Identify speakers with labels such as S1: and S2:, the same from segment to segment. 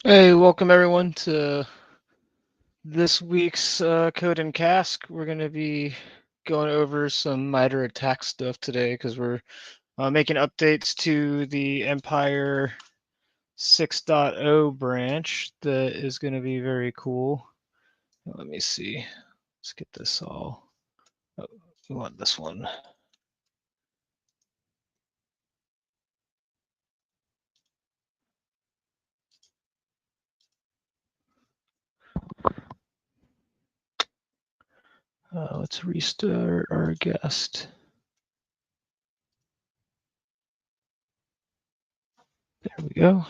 S1: Hey, welcome everyone to this week's Code and Cask. We're going to be going over some MITRE attack stuff today because we're making updates to the Empire 6.0 branch that is going to be very cool. Let me see. Let's get this all. Oh, we want this one. Let's restart our guest. There we go.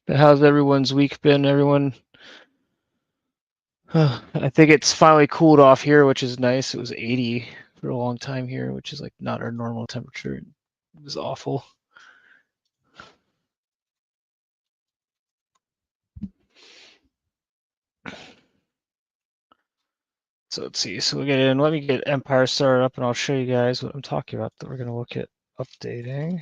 S1: But how's everyone's week been? Everyone, I think it's finally cooled off here, which is nice. It was 80 for a long time here, which is like not our normal temperature. It was awful. So let's see. So we get in. Let me get Empire started up, and I'll show you guys what I'm talking about that we're going to look at updating.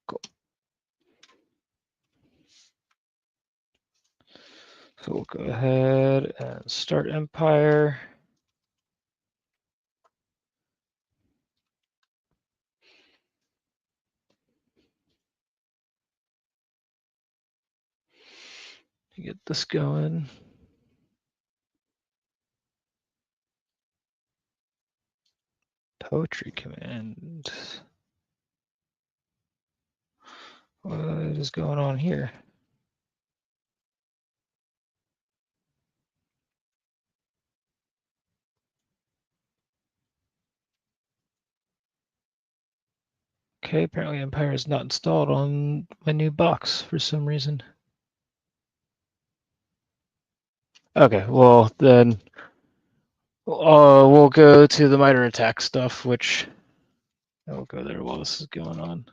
S1: Cool. So we'll go ahead and start Empire. Get this going. Poetry command. What is going on here? Okay, apparently Empire is not installed on my new box for some reason. Okay, well then we'll go to the MITRE attack stuff, which I'll go there while this is going on.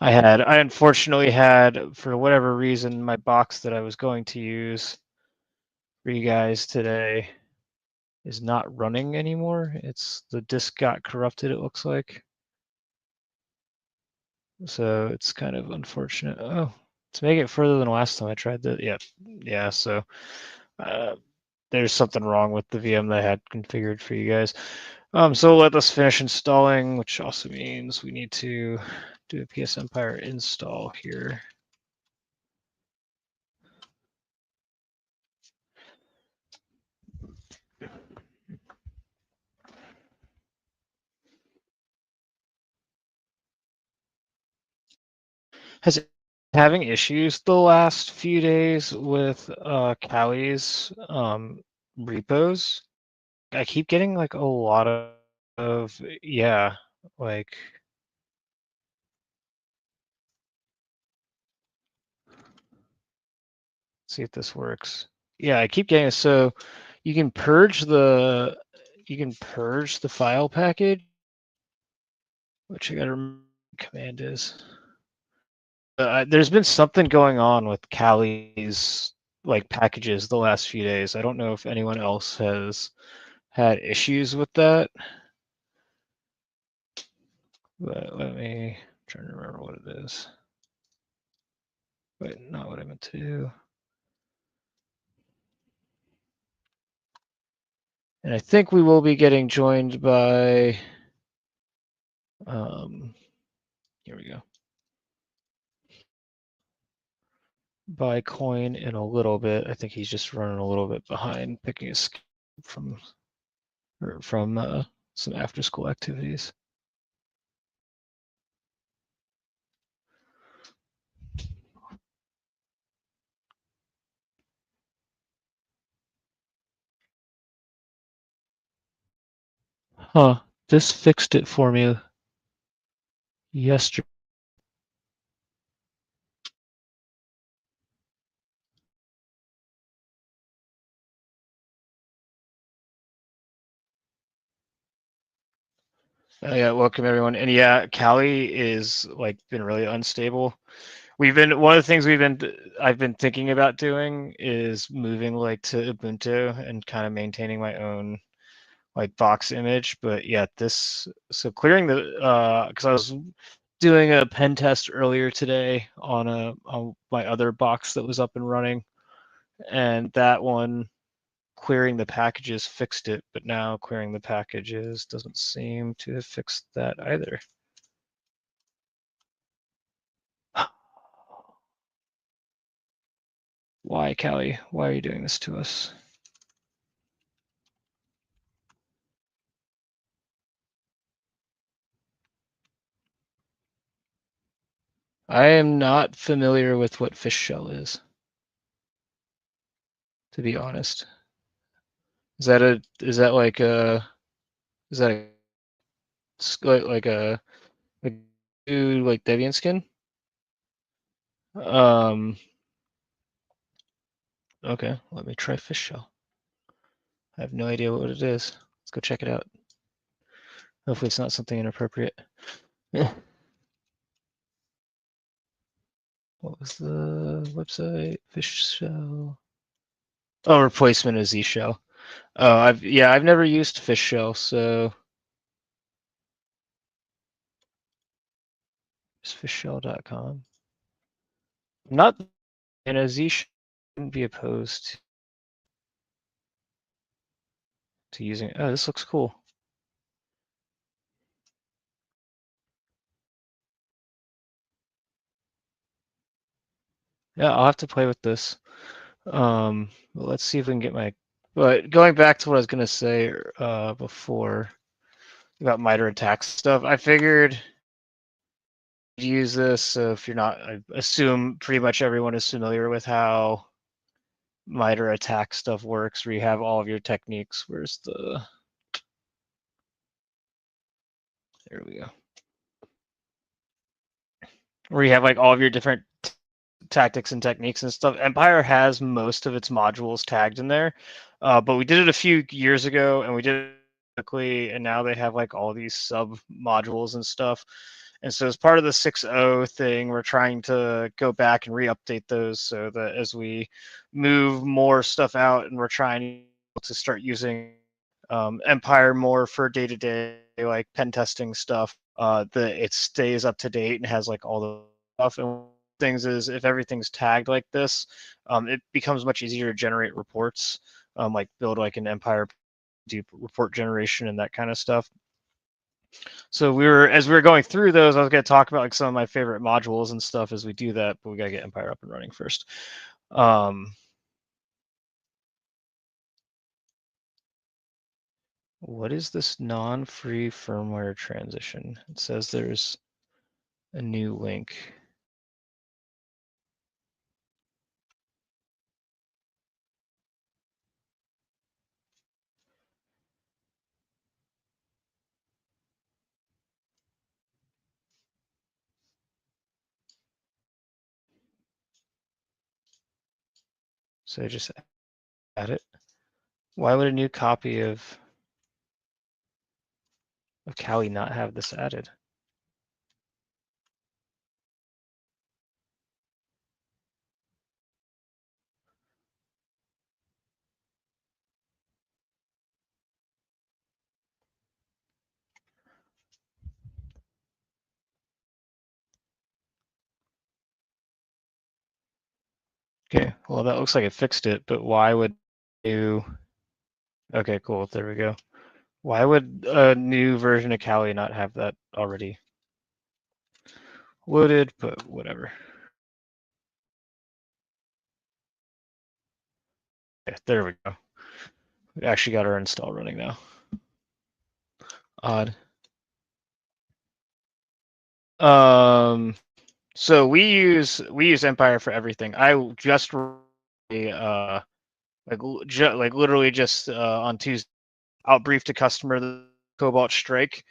S1: I unfortunately had, for whatever reason, my box that I was going to use for you guys today is not running anymore. The disk got corrupted, it looks like. So it's kind of unfortunate. Oh, to make it further than last time I tried that. Yeah. So there's something wrong with the VM that I had configured for you guys. So let us finish installing, which also means we need to do a PS Empire install here. Has it having issues the last few days with Cali's repos? I keep getting like a lot of yeah, like see if this works. Yeah, I keep getting so you can purge the file package, which I gotta remember what the command is. There's been something going on with Cali's like packages the last few days. I don't know if anyone else has had issues with that. But let me try to remember what it is. Wait, not what I meant to do. And I think we will be getting joined by, here we go, by Coin in a little bit. I think he's just running a little bit behind, picking a from some after school activities. Huh, this fixed it for me yesterday. Yeah, welcome everyone. And yeah, Kali is like been really unstable. one of the things I've been thinking about doing is moving like to Ubuntu and kind of maintaining my own like box image. But yeah, so clearing the because I was doing a pen test earlier today on my other box that was up and running, and that one clearing the packages fixed it, but now clearing the packages doesn't seem to have fixed that either. Why, Callie? Why are you doing this to us? I am not familiar with what fish shell is, to be honest. Is that like a is that a like a like Debian skin? Um, okay, let me try fish shell. I have no idea what it is. Let's go check it out. Hopefully it's not something inappropriate. What was the website? Fish shell. Oh, replacement is Z shell. Oh, I've never used fish shell, so it's fishshell.com. I'm not in a Z shell. Wouldn't be opposed to using. Oh, this looks cool. Yeah, I'll have to play with this. Let's see if we can get my. But going back to what I was gonna say before about MITRE attack stuff, I figured use this. So if you're not, I assume pretty much everyone is familiar with how MITRE attack stuff works, where you have all of your techniques. Where's the? There we go. Where you have like all of your different tactics and techniques and stuff. Empire has most of its modules tagged in there, but we did it a few years ago, and we did it quickly, and now they have like all these sub modules and stuff. And so as part of the 6.0 thing, we're trying to go back and re-update those so that as we move more stuff out, and we're trying to start using Empire more for day-to-day like pen testing stuff, that it stays up to date and has like all the stuff. And things is if everything's tagged like this, it becomes much easier to generate reports, like build like an Empire deep report generation and that kind of stuff. So as we were going through those, I was going to talk about like some of my favorite modules and stuff as we do that, but we got to get Empire up and running first. What is this non-free firmware transition? It says there's a new link. So I just add it. Why would a new copy of Kali not have this added? Okay, well that looks like it fixed it, but why would you? Okay, cool. There we go. Why would a new version of Kali not have that already loaded? But whatever. Okay, there we go. We actually got our install running now. Odd. So we use Empire for everything. I just like literally just on Tuesday outbriefed a customer the Cobalt Strike,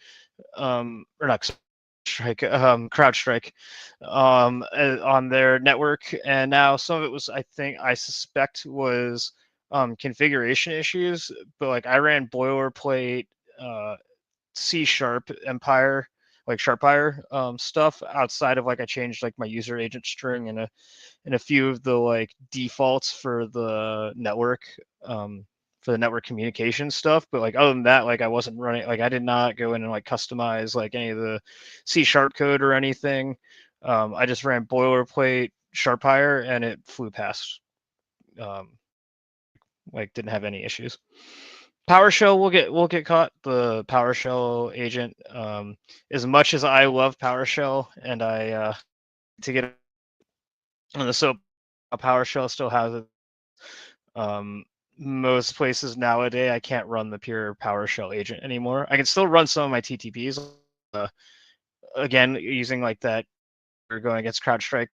S1: or not Strike, CrowdStrike, on their network, and now some of it was I suspect was configuration issues, but like I ran boilerplate C# Empire like Sharpfire stuff outside of like I changed like my user agent string and a few of the like defaults for the network communication stuff. But like other than that, like I wasn't running, like I did not go in and like customize like any of the C# code or anything. I just ran boilerplate Sharpfire and it flew past. Like didn't have any issues. PowerShell will get caught. The PowerShell agent. As much as I love PowerShell and I to get on the SOAP, PowerShell still has it. Most places nowadays I can't run the pure PowerShell agent anymore. I can still run some of my TTPs. Again, using like that, you're going against CrowdStrike,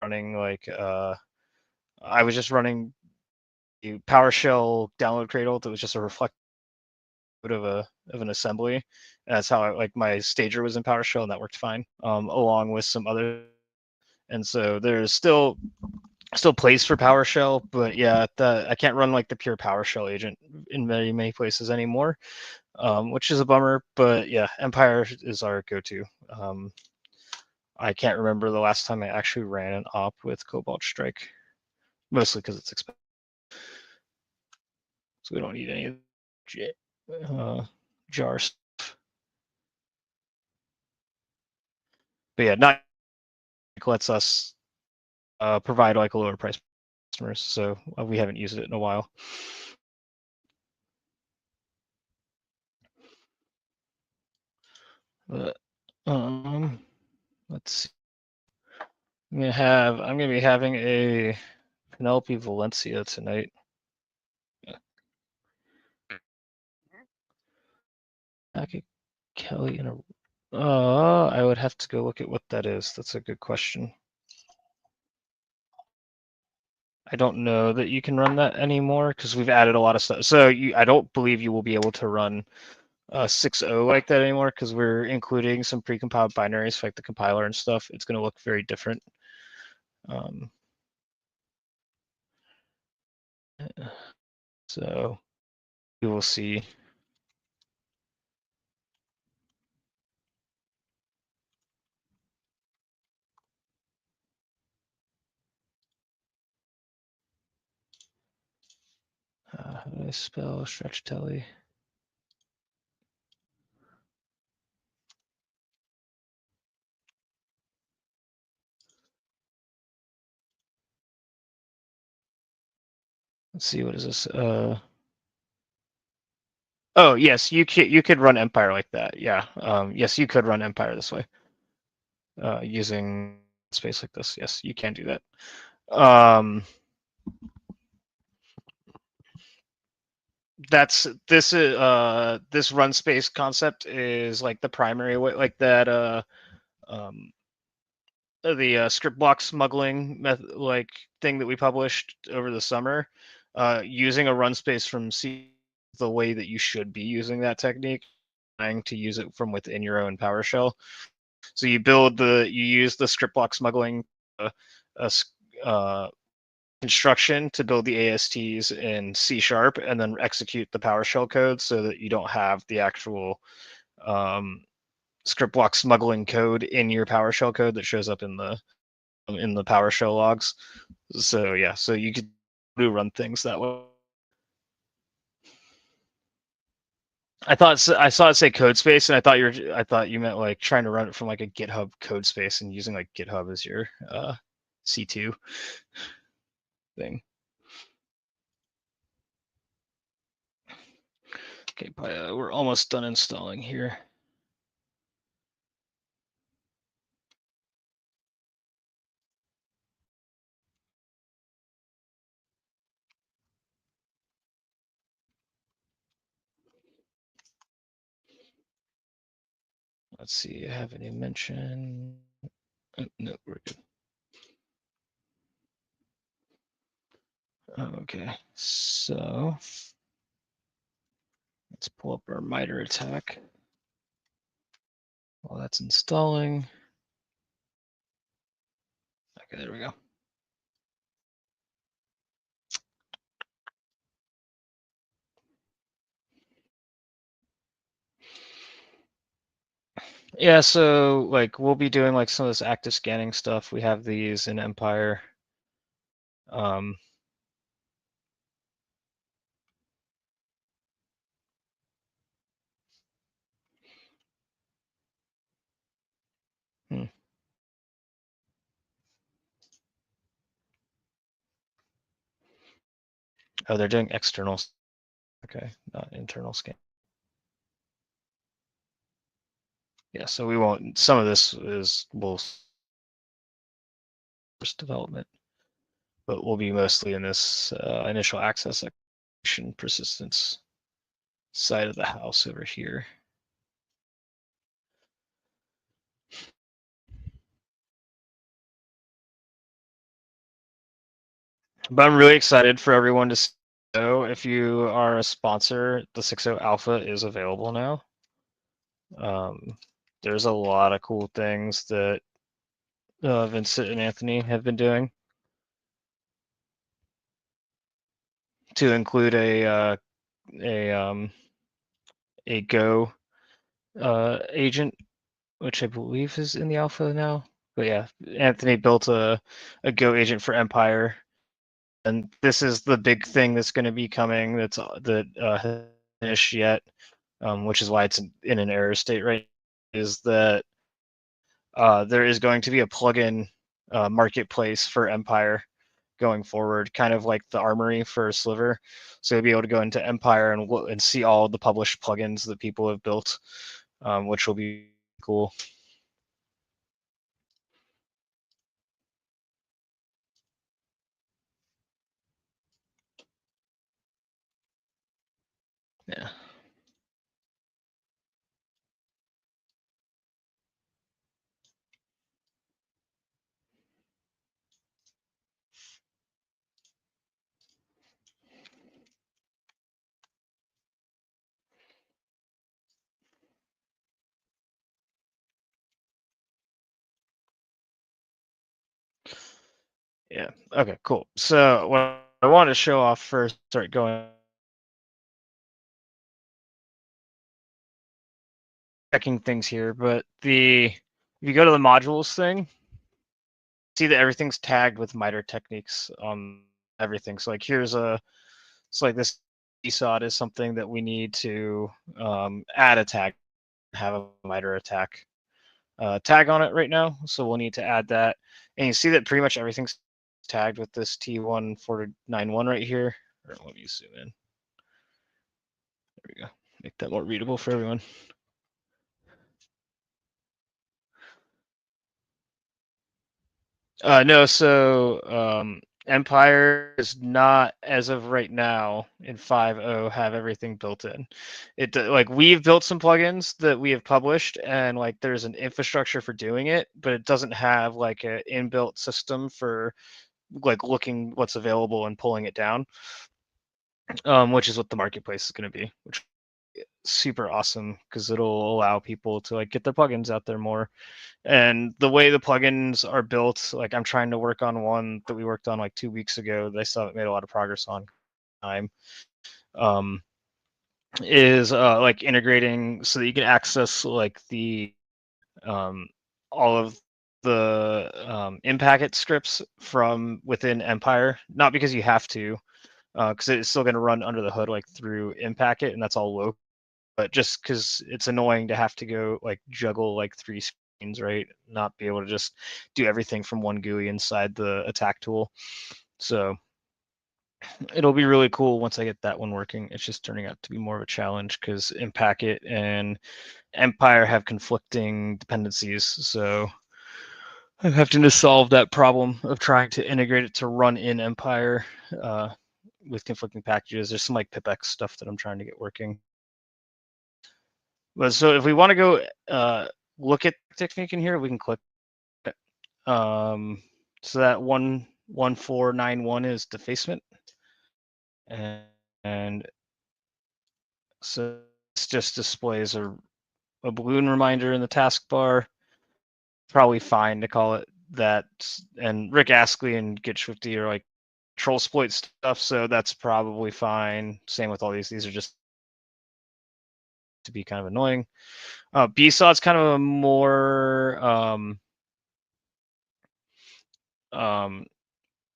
S1: running like I was just running PowerShell download cradle that was just a reflect of an assembly. And that's how like my stager was in PowerShell, and that worked fine. Along with some other, and so there's still place for PowerShell, but yeah, I can't run like the pure PowerShell agent in many places anymore, which is a bummer. But yeah, Empire is our go-to. I can't remember the last time I actually ran an op with Cobalt Strike, mostly because it's expensive, so we don't need any jars. But yeah, not lets us provide like a lower price for customers, so we haven't used it in a while. But let's see. I'm gonna be having a Penelope Valencia tonight. Kelly in a. I would have to go look at what that is. That's a good question. I don't know that you can run that anymore because we've added a lot of stuff. So I don't believe you will be able to run 6.0 like that anymore because we're including some precompiled binaries for like the compiler and stuff. It's going to look very different. So we will see. How do I spell stretch telly? Let's see, what is this? Oh yes, you could run Empire like that. Yeah. Yes, you could run Empire this way. Using space like this. Yes, you can do that. That's this run space concept is like the primary way, like that the script block smuggling method, like thing that we published over the summer. Using a run space from C, the way that you should be using that technique, trying to use it from within your own PowerShell. So you use the script block smuggling instruction to build the ASTs in C# and then execute the PowerShell code so that you don't have the actual script block smuggling code in your PowerShell code that shows up in the PowerShell logs. So yeah, so you could do run things that way. I saw it say code space, and I thought you meant like trying to run it from like a GitHub code space and using like GitHub as your C2 thing. Okay, we're almost done installing here. Let's see, I have any mention. Oh, no, we're good. Okay, so let's pull up our MITRE attack while that's installing. Okay, there we go. Yeah, so like we'll be doing like some of this active scanning stuff. We have these in Empire. Um, hmm. Oh, they're doing external. Okay, not internal scan. Yeah, so we won't. Some of this will first development, but we'll be mostly in this initial access execution persistence side of the house over here. But I'm really excited for everyone to know if you are a sponsor, the 6.0 Alpha is available now. There's a lot of cool things that Vincent and Anthony have been doing, to include a Go agent, which I believe is in the alpha now. But yeah, Anthony built a Go agent for Empire, and this is the big thing that's going to be coming. That hasn't finished yet, which is why it's in an error state right now, is that there is going to be a plugin marketplace for Empire going forward, kind of like the Armory for Sliver. So you'll be able to go into Empire and see all the published plugins that people have built, which will be cool. Yeah. Yeah. Okay, cool. So what I want to show off first, start going checking things here, but if you go to the modules thing, see that everything's tagged with MITRE techniques on everything. So like it's like this ESOT is something that we need to add a tag, have a MITRE attack tag on it right now. So we'll need to add that. And you see that pretty much everything's tagged with this T1491 right here. Or let me zoom in. There we go. Make that more readable for everyone. No, so Empire is not, as of right now in 5.0, have everything built in. Like we've built some plugins that we have published, and like there's an infrastructure for doing it, but it doesn't have like an inbuilt system for like looking what's available and pulling it down, which is what the marketplace is going to be, which is super awesome because it'll allow people to like get their plugins out there more. And the way the plugins are built, like I'm trying to work on one that we worked on like 2 weeks ago that I still haven't made a lot of progress on time, is like integrating so that you can access like the all of the in packet scripts from within Empire, not because you have to, because it's still going to run under the hood like through in packet, and that's all local, but just because it's annoying to have to go like juggle like 3 screens, right? Not be able to just do everything from one GUI inside the attack tool. So it'll be really cool once I get that one working. It's just turning out to be more of a challenge because Impacket and Empire have conflicting dependencies. So I'm having to solve that problem of trying to integrate it to run in Empire with conflicting packages. There's some like pipx stuff that I'm trying to get working. But so if we want to go look at technique in here, we can click it. So that 11491 is defacement. And so this just displays a balloon reminder in the taskbar. Probably fine to call it that. And Rick Astley and Get Swifty are like troll exploit stuff, so that's probably fine. Same with all these. These are just to be kind of annoying. BSOD's kind of a more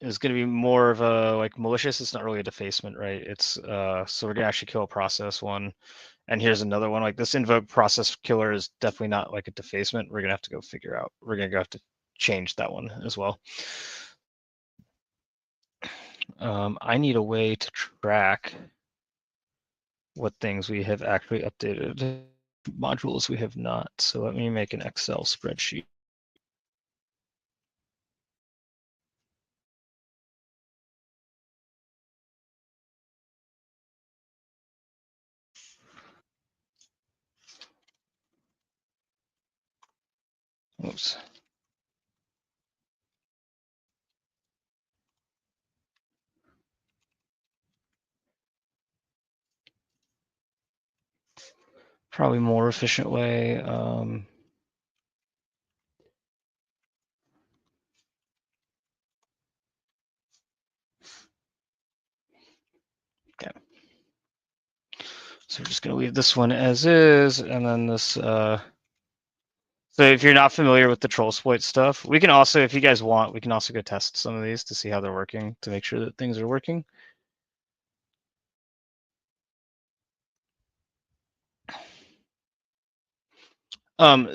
S1: is going to be more of a like malicious. It's not really a defacement, right? It's so we're gonna actually kill a process one, and here's another one. Like this invoke process killer is definitely not like a defacement. We're gonna have to go figure out. We're gonna have to change that one as well. I need a way to track what things we have actually updated, modules we have not. So let me make an Excel spreadsheet. Oops. Probably more efficient way. Okay. So we're just going to leave this one as is, and then this. So if you're not familiar with the troll exploit stuff, we can also, if you guys want, we can also go test some of these to see how they're working, to make sure that things are working.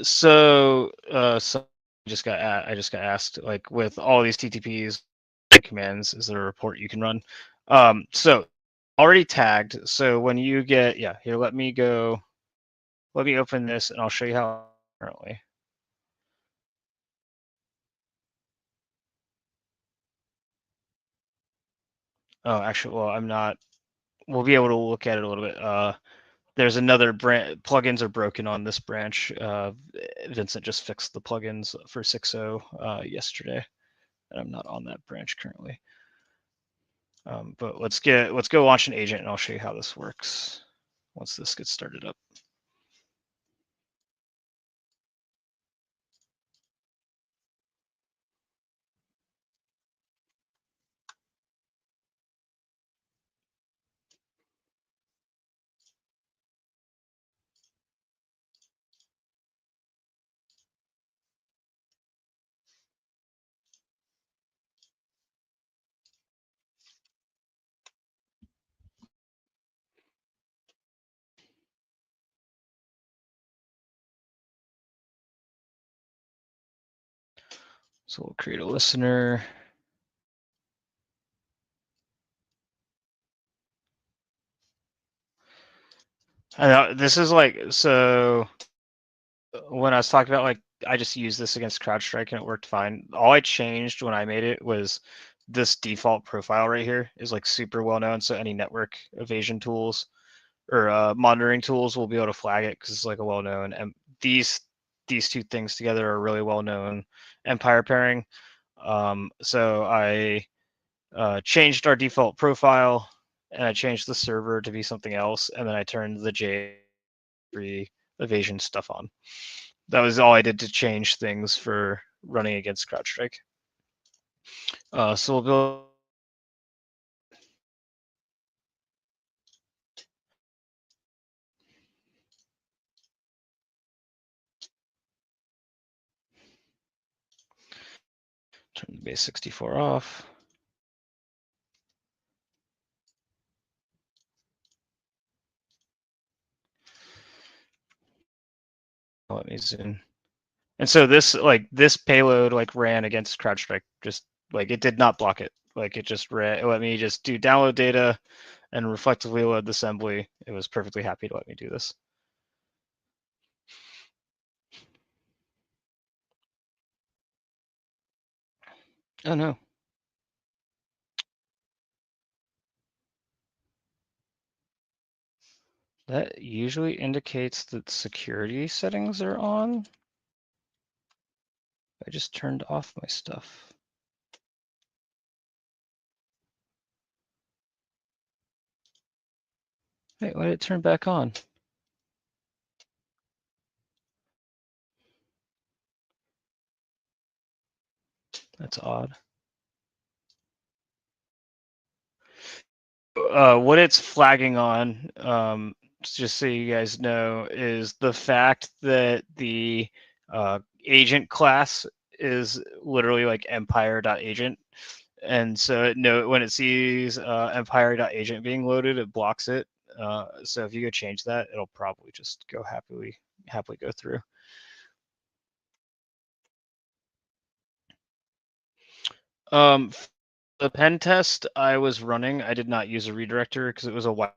S1: So I just got asked, like with all these TTPs commands, is there a report you can run? So already tagged. So when you get, yeah, here, let me open this and I'll show you how currently. Oh, actually, well, I'm not, we'll be able to look at it a little bit. There's another branch, plugins are broken on this branch. Vincent just fixed the plugins for 6.0 yesterday, and I'm not on that branch currently. But let's go launch an agent and I'll show you how this works once this gets started up. So we'll create a listener. I know this is like, so when I was talking about, like, I just used this against CrowdStrike and it worked fine. All I changed when I made it was this default profile right here is like super well known. So any network evasion tools or monitoring tools will be able to flag it because it's like a well known. And these two things together are really well known empire pairing. So I changed our default profile and I changed the server to be something else, and then I turned the J3 evasion stuff on. That was all I did to change things for running against CrowdStrike. So we'll build. Turn the base 64 off. Let me zoom. And so this payload ran against CrowdStrike. Just like it did not block it. Like it just ran. It let me just do download data and reflectively load the assembly. It was perfectly happy to let me do this. Oh no. That usually indicates that security settings are on. I just turned off my stuff. Wait, why did it turn back on? That's odd. What it's flagging on, just so you guys know, is the fact that the agent class is literally like empire.agent. And so when it sees empire.agent being loaded, it blocks it. So if you go change that, it'll probably just go happily go through. The pen test I was running, I did not use a redirector because it was a white,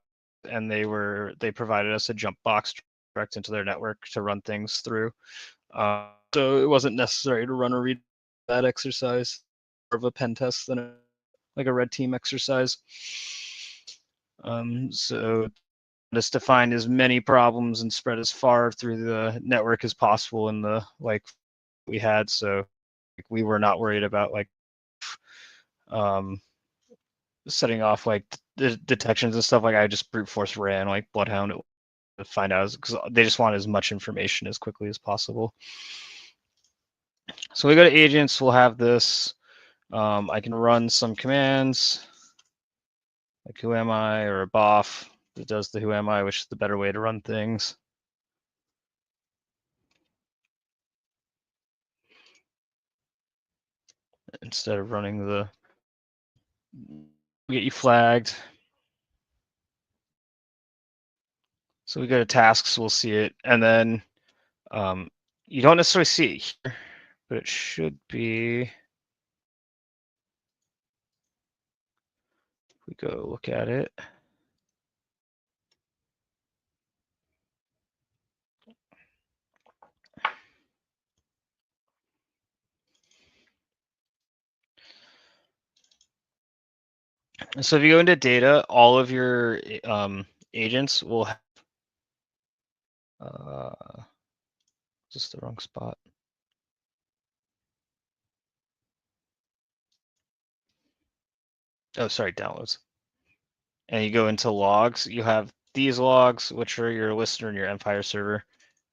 S1: and they provided us a jump box direct into their network to run things through. So it wasn't necessary to run a read that exercise, more of a pen test than like a red team exercise. So just to find as many problems and spread as far through the network as possible in the like we had. So we were not worried about like setting off like the detections and stuff. Like I just brute force ran like Bloodhound to find out because they just want as much information as quickly as possible. So we go to agents. We'll have this. I can run some commands like who am I or a BOF that does the who am I, which is the better way to run things. Instead of running the get you flagged. So we go to tasks, we'll see it, and then you don't necessarily see it here, but it should be. We go look at it. So if you go into data, all of your agents will have just the wrong spot. Oh, sorry, downloads. And you go into logs, you have these logs, which are your listener and your Empire server.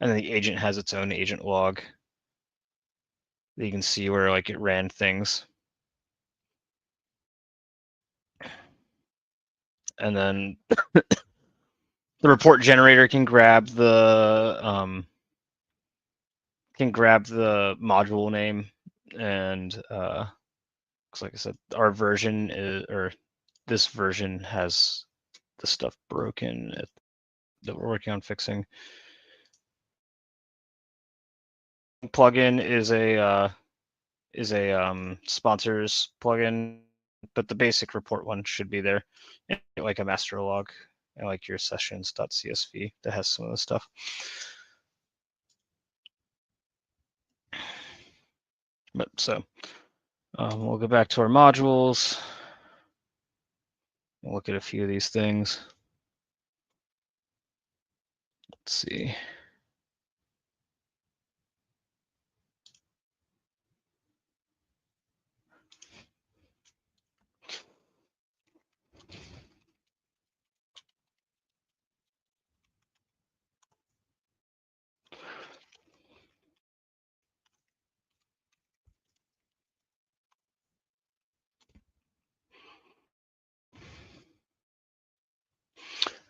S1: And then the agent has its own agent log that you can see where like it ran things. And then the report generator can grab the module name, and like I said, our version is, or this version has the stuff broken that we're working on fixing. Plugin is a sponsors plugin, but the basic report one should be there, like a master log, and like your sessions.csv that has some of the stuff. But so we'll go back to our modules. We'll look at a few of these things. Let's see.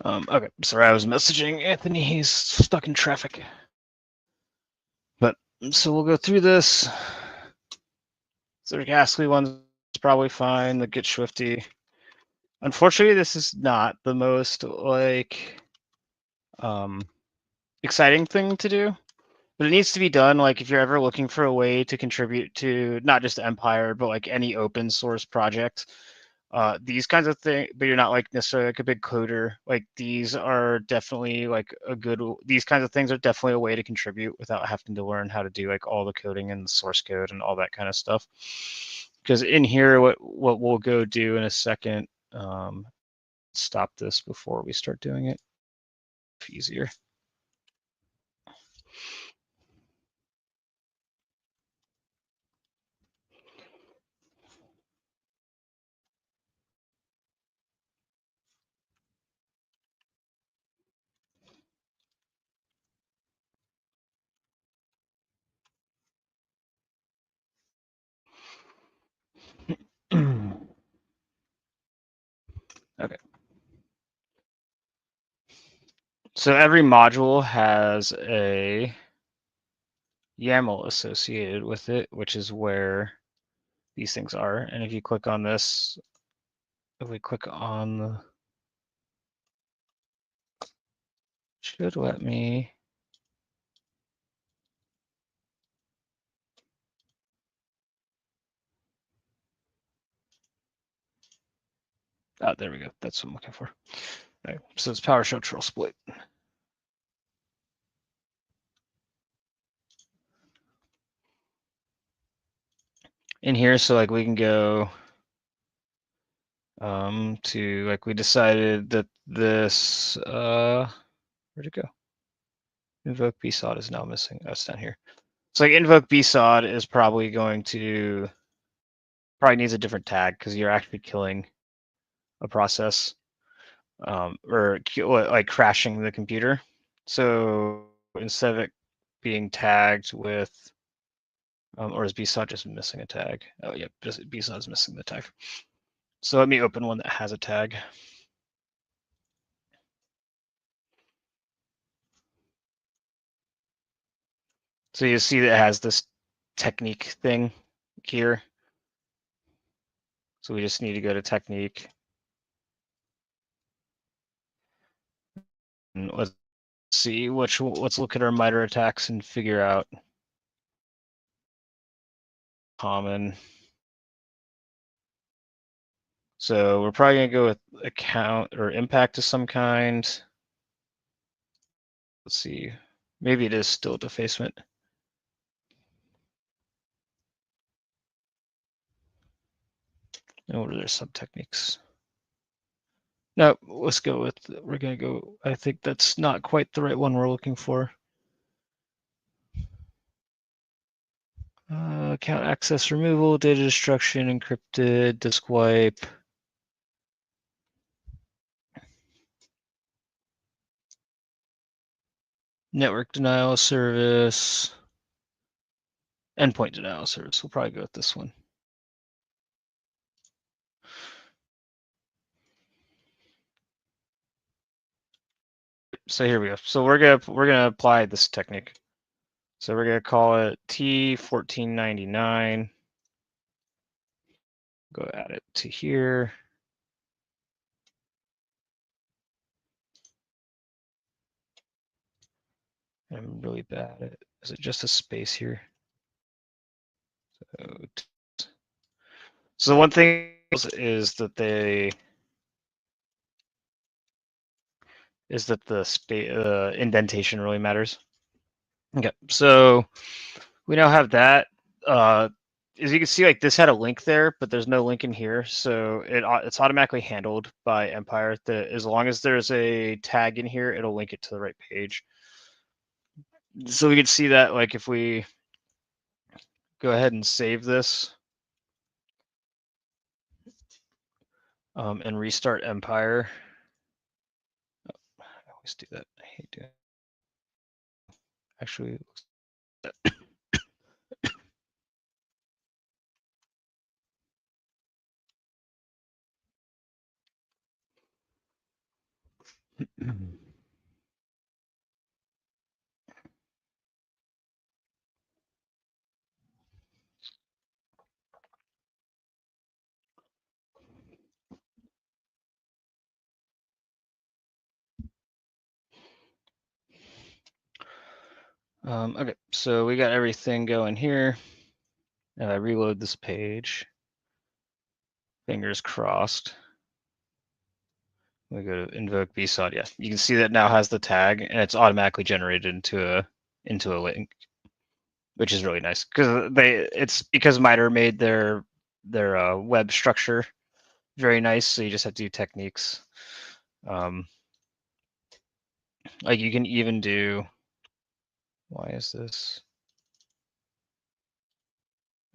S1: Okay, sorry, I was messaging Anthony. He's stuck in traffic. But so we'll go through this. So the Ghastly one's probably fine. The Get Swifty. Unfortunately, this is not the most like exciting thing to do, but it needs to be done. Like if you're ever looking for a way to contribute to not just Empire, but like any open source project, these kinds of things, but you're not like necessarily like a big coder, like these are definitely like these kinds of things are definitely a way to contribute without having to learn how to do like all the coding and the source code and all that kind of stuff. Because in here, what we'll go do in a second, stop this before we start doing it easier. Okay. So every module has a YAML associated with it, which is where these things are. And if you click on this, if we click on the, should let me. Oh, there we go. That's what I'm looking for. All right, so it's PowerShell Trill Split. In here, so like we can go to, like, we decided that this, where'd it go? Invoke bsod is now missing. Oh, it's down here. So like invoke bsod is probably going to, probably needs a different tag because you're actually killing a process, or like crashing the computer. So instead of it being tagged with, or is bsod just missing a tag? Oh yeah, bsod is missing the tag. So let me open one that has a tag. So you see that it has this technique thing here. So we just need to go to technique. And let's see let's look at our MITRE attacks and figure out common. So we're probably gonna go with account or impact of some kind. Let's see. Maybe it is still defacement. And what are their sub techniques? No, let's go with, we're gonna go, I think that's not quite the right one we're looking for. Account access removal, data destruction, encrypted, disk wipe. Network denial service. Endpoint denial service. We'll probably go with this one. So here we go. So we're gonna apply this technique. So we're gonna call it T1499. Go add it to here. I'm really bad at it. Is it just a space here? So one thing is that the indentation really matters. Okay, so we now have that. As you can see, like this had a link there, but there's no link in here, so it's automatically handled by Empire. That as long as there's a tag in here, it'll link it to the right page. So we can see that, like, if we go ahead and save this and restart Empire. I always do that. I hate doing it. Actually, okay, so we got everything going here. And I reload this page. Fingers crossed. We go to invoke bsod. Yeah, you can see that now has the tag, and it's automatically generated into a link, which is really nice because it's because MITRE made their web structure very nice. So you just have to do techniques. Like you can even do. Why is this?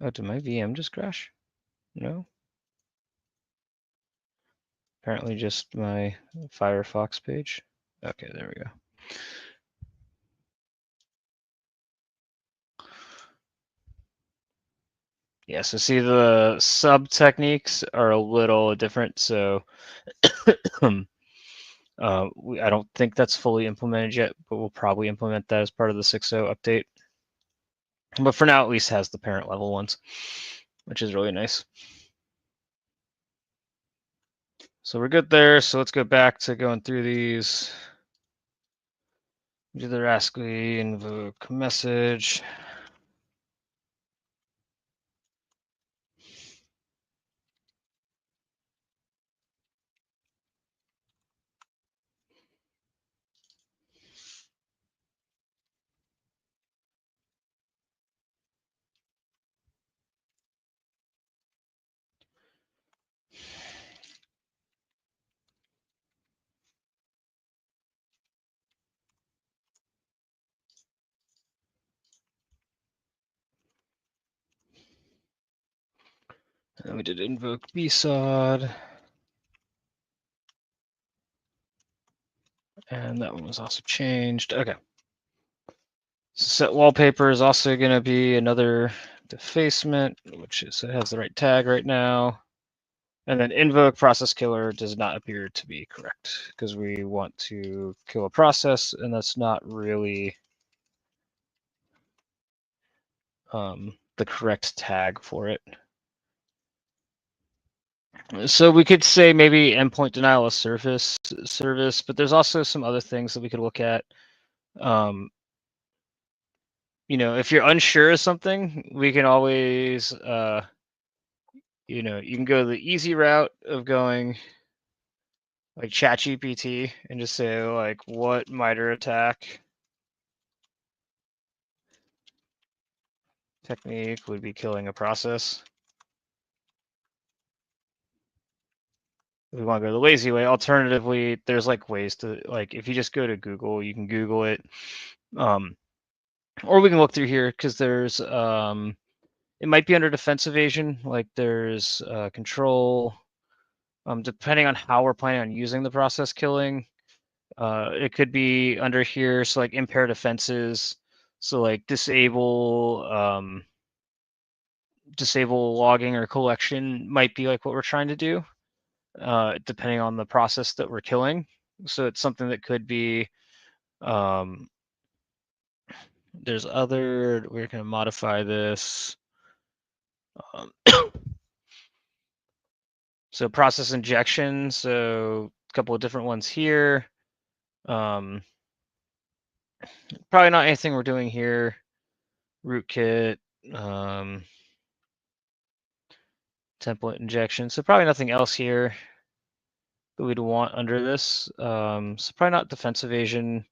S1: Oh, did my VM just crash? No. Apparently just my Firefox page. Okay, there we go. Yeah, so see the sub techniques are a little different. So I don't think that's fully implemented yet, but we'll probably implement that as part of the 6.0 update. But for now, at least has the parent level ones, which is really nice. So we're good there. So let's go back to going through these. Do the ASCII invoke message. And we did invoke bsod. And that one was also changed. Okay. Set wallpaper is also going to be another defacement, which is, it has the right tag right now. And then invoke process killer does not appear to be correct because we want to kill a process, and that's not really the correct tag for it. So we could say maybe endpoint denial of service, but there's also some other things that we could look at. You know, if you're unsure of something, we can always, you know, you can go the easy route of going like ChatGPT and just say like, what MITRE attack technique would be killing a process? If we want to go the lazy way. Alternatively, there's like ways to, like, if you just go to Google, you can Google it. Or we can look through here because there's, it might be under defense evasion. Like there's control, depending on how we're planning on using the process killing. It could be under here, so like impair defenses. So like disable logging or collection might be like what we're trying to do, depending on the process that we're killing. So it's something that could be, there's other, we're going to modify this. So process injection, so a couple of different ones here. Probably not anything we're doing here. Rootkit, template injection. So probably nothing else here that we'd want under this. So probably not defense evasion,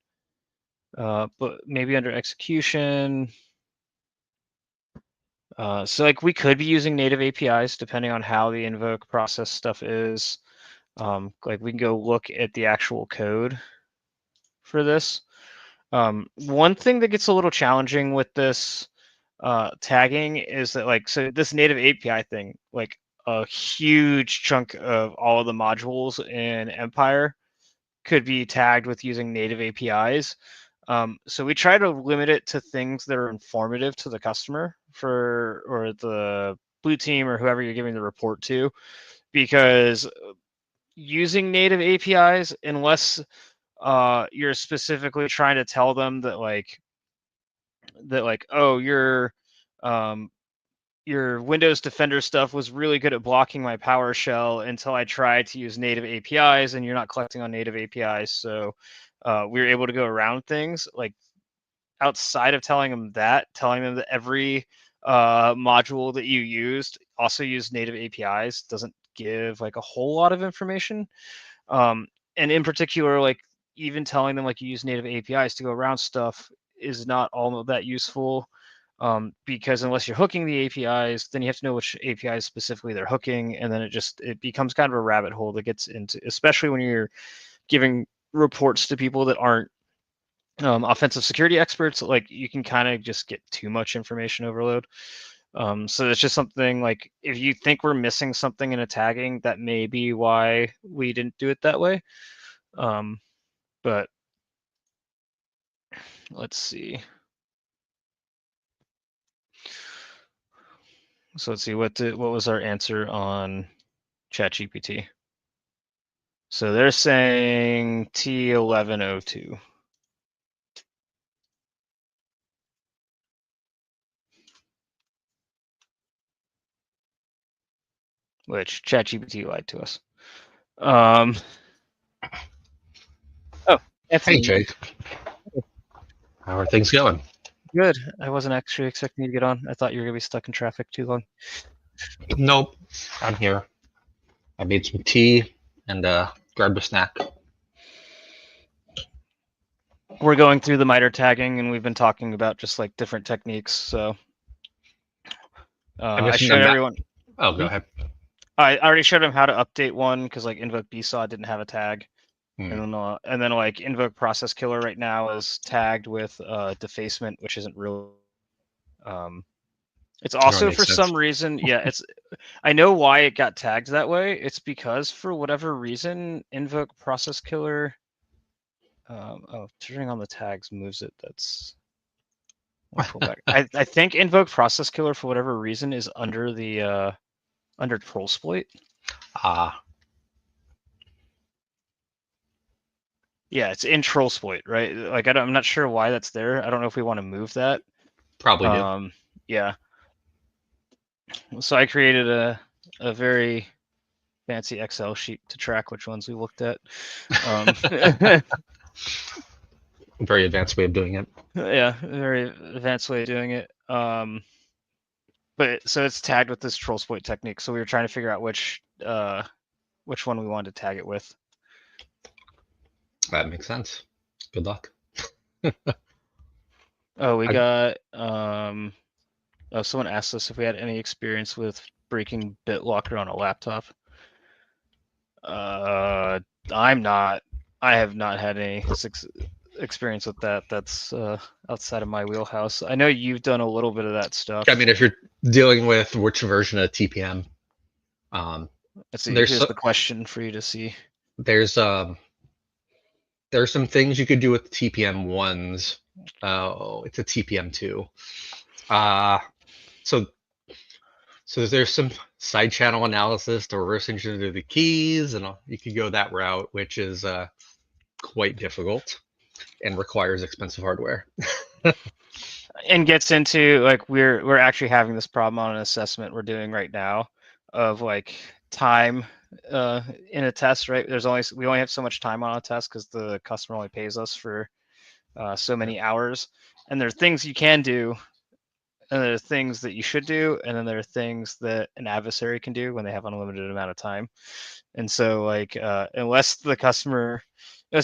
S1: but maybe under execution. So like we could be using native APIs depending on how the invoke process stuff is. Like we can go look at the actual code for this. One thing that gets a little challenging with this tagging is that, like, so this native API thing, like a huge chunk of all of the modules in Empire could be tagged with using native APIs. So we try to limit it to things that are informative to the customer or the blue team or whoever you're giving the report to, because using native APIs, unless you're specifically trying to tell them that oh, your Windows Defender stuff was really good at blocking my PowerShell until I tried to use native APIs, and you're not collecting on native APIs, so we were able to go around things. Like outside of telling them that every module that you used also used native APIs doesn't give like a whole lot of information. And in particular, like even telling them like you use native APIs to go around stuff is not all that useful, because unless you're hooking the APIs, then you have to know which APIs specifically they're hooking, and then it becomes kind of a rabbit hole that gets into, especially when you're giving reports to people that aren't offensive security experts. Like you can kind of just get too much information overload. So it's just something like if you think we're missing something in a tagging, that may be why we didn't do it that way. But let's see. So let's see what was our answer on ChatGPT. So they're saying T1102. Which ChatGPT lied to us. Oh,
S2: Hey,
S1: Anthony.
S2: Jake. How are things going?
S1: Good. I wasn't actually expecting you to get on. I thought you were gonna be stuck in traffic too long.
S2: Nope, I'm here. I made some tea and grabbed a snack.
S1: We're going through the MITRE tagging, and we've been talking about just like different techniques. So
S2: I'm
S1: I
S2: guessing
S1: showed everyone.
S2: Oh, go ahead.
S1: I already showed them how to update one because like invoke bsaw didn't have a tag, and then like invoke process killer right now is tagged with defacement, which isn't real. It's also for
S2: sense.
S1: some reason, yeah, it's. I know why it got tagged that way. It's because for whatever reason, invoke process killer. Turning on the tags moves it. That's. Let me pull back. I think invoke process killer for whatever reason is under the under troll exploit. Yeah, it's in troll exploit, right? Like I'm not sure why that's there. I don't know if we want to move that.
S2: Probably do.
S1: Yeah. So I created a very fancy Excel sheet to track which ones we looked at.
S2: Very advanced way of doing it.
S1: Yeah, very advanced way of doing it. But so it's tagged with this troll exploit technique. So we were trying to figure out which one we wanted to tag it with.
S2: That makes sense. Good luck.
S1: Oh, we got someone asked us if we had any experience with breaking BitLocker on a laptop. I'm not. I have not had any experience with that. That's outside of my wheelhouse. I know you've done a little bit of that stuff.
S2: I mean, if you're dealing with which version of TPM,
S1: Let's see. Here's the question for you to see.
S2: There's some things you could do with TPM ones. It's a TPM 2. So there's some side channel analysis to reverse engineer the keys, and you could go that route, which is quite difficult and requires expensive hardware.
S1: And gets into like we're actually having this problem on an assessment we're doing right now of like time in a test, right? We only have so much time on a test because the customer only pays us for so many hours, and there are things you can do, and there are things that you should do, and then there are things that an adversary can do when they have unlimited amount of time. And so like unless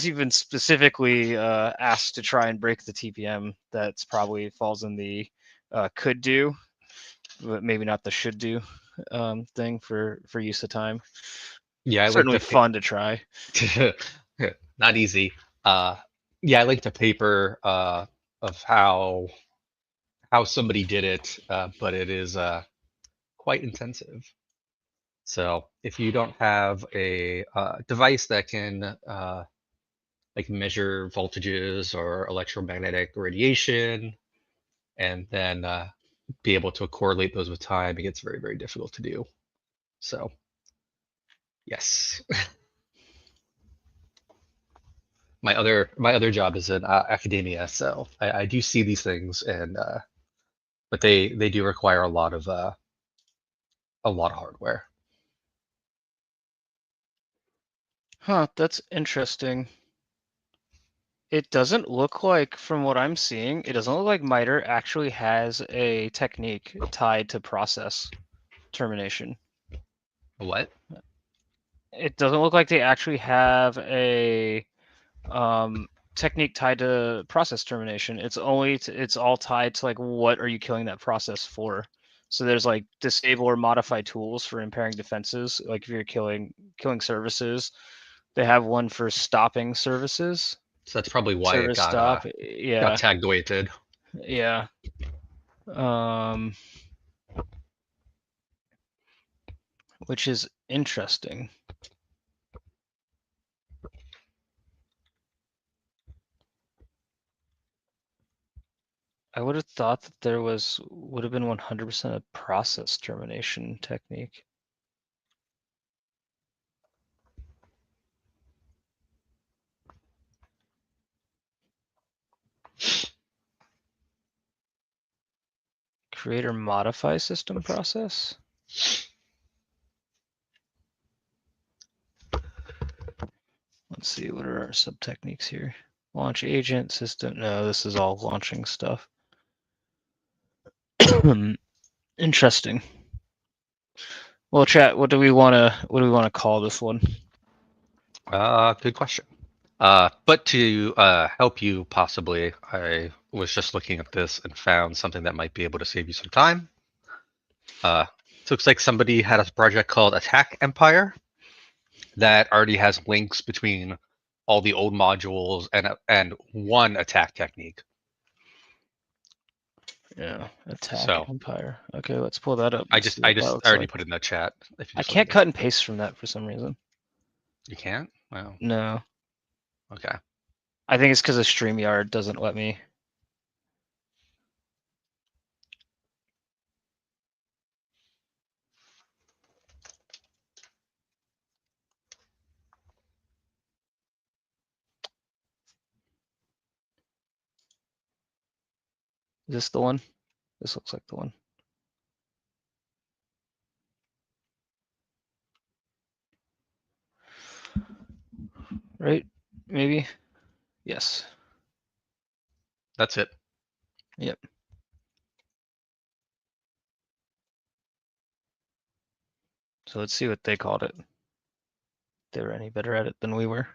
S1: you've been specifically asked to try and break the TPM, that's probably falls in the could do, but maybe not the should do thing for use of time.
S2: Yeah,
S1: Certainly fun to try.
S2: Not easy. Yeah, I linked a paper of how somebody did it, but it is quite intensive. So if you don't have a device that can like measure voltages or electromagnetic radiation, and then be able to correlate those with time, it gets very, very difficult to do. So, yes. my other job is in academia, so I do see these things, and but they do require a lot of hardware.
S1: Huh, that's interesting. It doesn't look like, from what I'm seeing, it doesn't look like MITRE actually has a technique tied to process termination.
S2: What?
S1: It doesn't look like they actually have a technique tied to process termination. It's all tied to like what are you killing that process for. So there's like disable or modify tools for impairing defenses. Like if you're killing services, they have one for stopping services.
S2: So that's probably why it
S1: Service stop.
S2: got
S1: Yeah.
S2: tagged the way it did.
S1: Yeah. Which is interesting. I would have thought that there would have been 100% a process termination technique. Create or modify system process. Let's see, what are our sub techniques here? Launch agent system. No, this is all launching stuff. Interesting. Well, chat, what do we want to call this one?
S2: Good question. But to help you possibly, I was just looking at this and found something that might be able to save you some time. It looks like somebody had a project called Attack Empire that already has links between all the old modules and one attack technique.
S1: Yeah, attack
S2: So
S1: empire. Okay, let's pull that up.
S2: I
S1: And see what that looks
S2: already
S1: like.
S2: put it in the chat. If you
S1: I
S2: just
S1: can't cut and paste from that for some reason.
S2: You can't? Wow.
S1: No,
S2: Okay.
S1: I think it's because of StreamYard doesn't let me. Is this the one? This looks like the one. Right? Maybe? Yes.
S2: That's it.
S1: Yep. So let's see what they called it. They were any better at it than we were.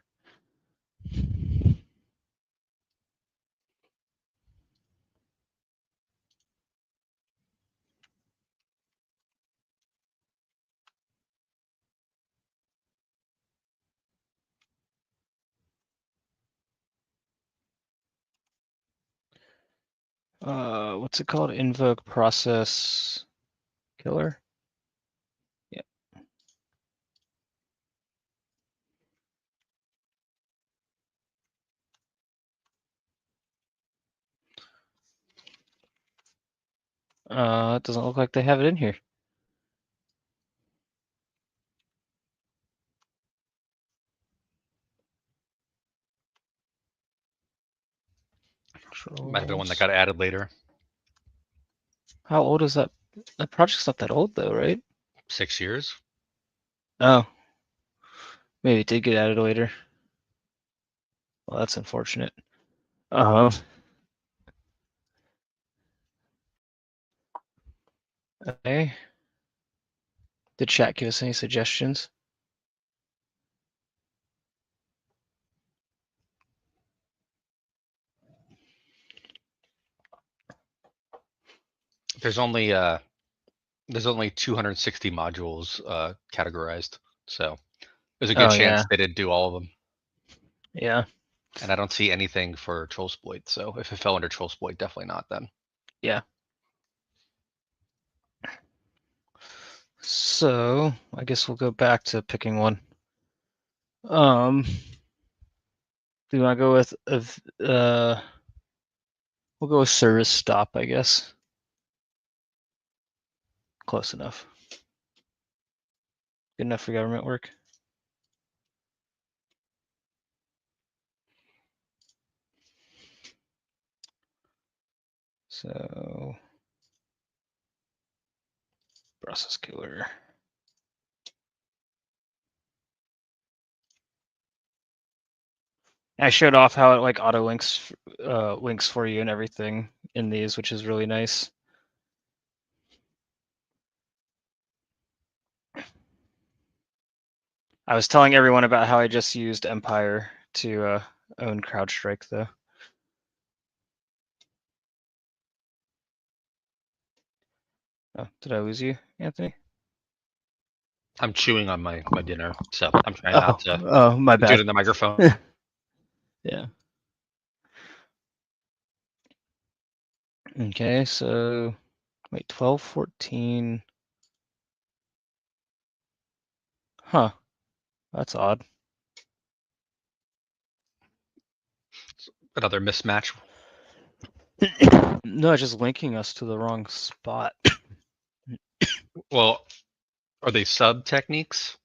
S1: What's it called? Invoke process killer? Yeah. It doesn't look like they have it in here.
S2: Might have been one that
S1: Controls.
S2: got added later.
S1: How old is that? That project's not that old though, right?
S2: 6 years.
S1: Oh. Maybe it did get added later. Well, that's unfortunate. Okay. Did chat give us any suggestions?
S2: There's only 260 modules categorized, so there's a good
S1: Oh yeah,
S2: chance they didn't do all of them.
S1: yeah,
S2: And I don't see anything for Trollsploit, so if it fell under Trollsploit, definitely not then.
S1: yeah. So I guess we'll go back to picking one. Do you want to go with we'll go with service stop, I guess. Close enough. Good enough for government work. So process killer. I showed off how it like auto links links for you and everything in these, which is really nice. I was telling everyone about how I just used Empire to own CrowdStrike, though. Oh, did I lose you, Anthony?
S2: I'm chewing on my dinner, so I'm trying not to
S1: My
S2: do it
S1: bad.
S2: in the microphone.
S1: Yeah. Okay, so wait, 12, 14. Huh. That's odd.
S2: Another mismatch.
S1: No, it's just linking us to the wrong spot.
S2: Well, are they sub techniques?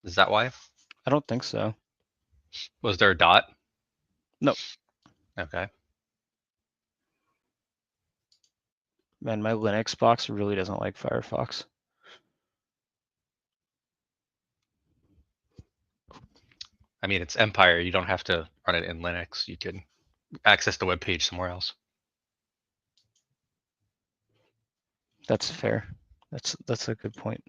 S2: Is that why?
S1: I don't think so.
S2: Was there a dot?
S1: Nope.
S2: Okay.
S1: Man, my Linux box really doesn't like Firefox.
S2: I mean, it's Empire. You don't have to run it in Linux. You can access the web page somewhere else.
S1: That's fair. That's a good point.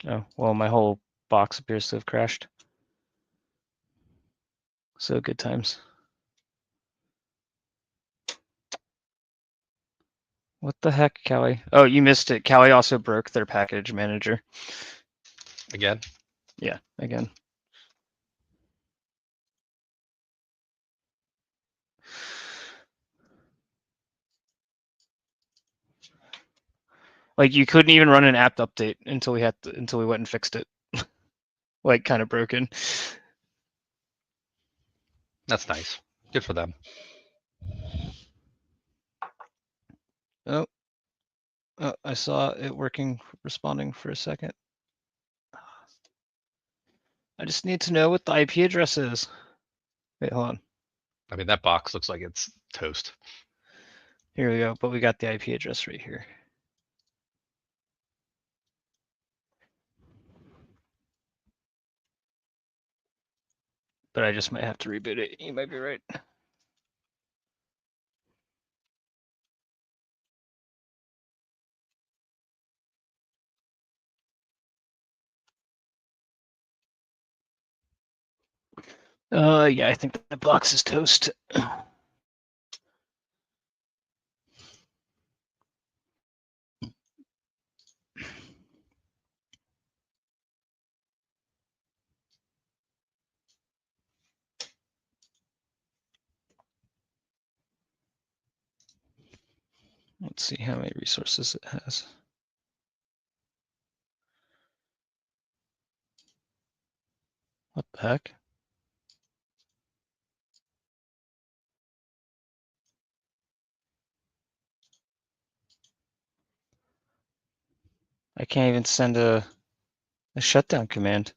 S1: Oh, well, my whole box appears to have crashed. So good times. What the heck, Callie? Oh, you missed it. Callie also broke their package manager.
S2: Again,
S1: Yeah, again. Like you couldn't even run an apt update until we went and fixed it. Like kind of broken.
S2: that's nice. Good for them.
S1: Oh, I saw it working, responding for a second. I just need to know what the IP address is. Wait, hold on.
S2: I mean, that box looks like it's toast.
S1: Here we go. But we got the IP address right here. But I just might have to reboot it. You might be right. Yeah, I think that box is toast. Let's see how many resources it has. What the heck? I can't even send a shutdown command.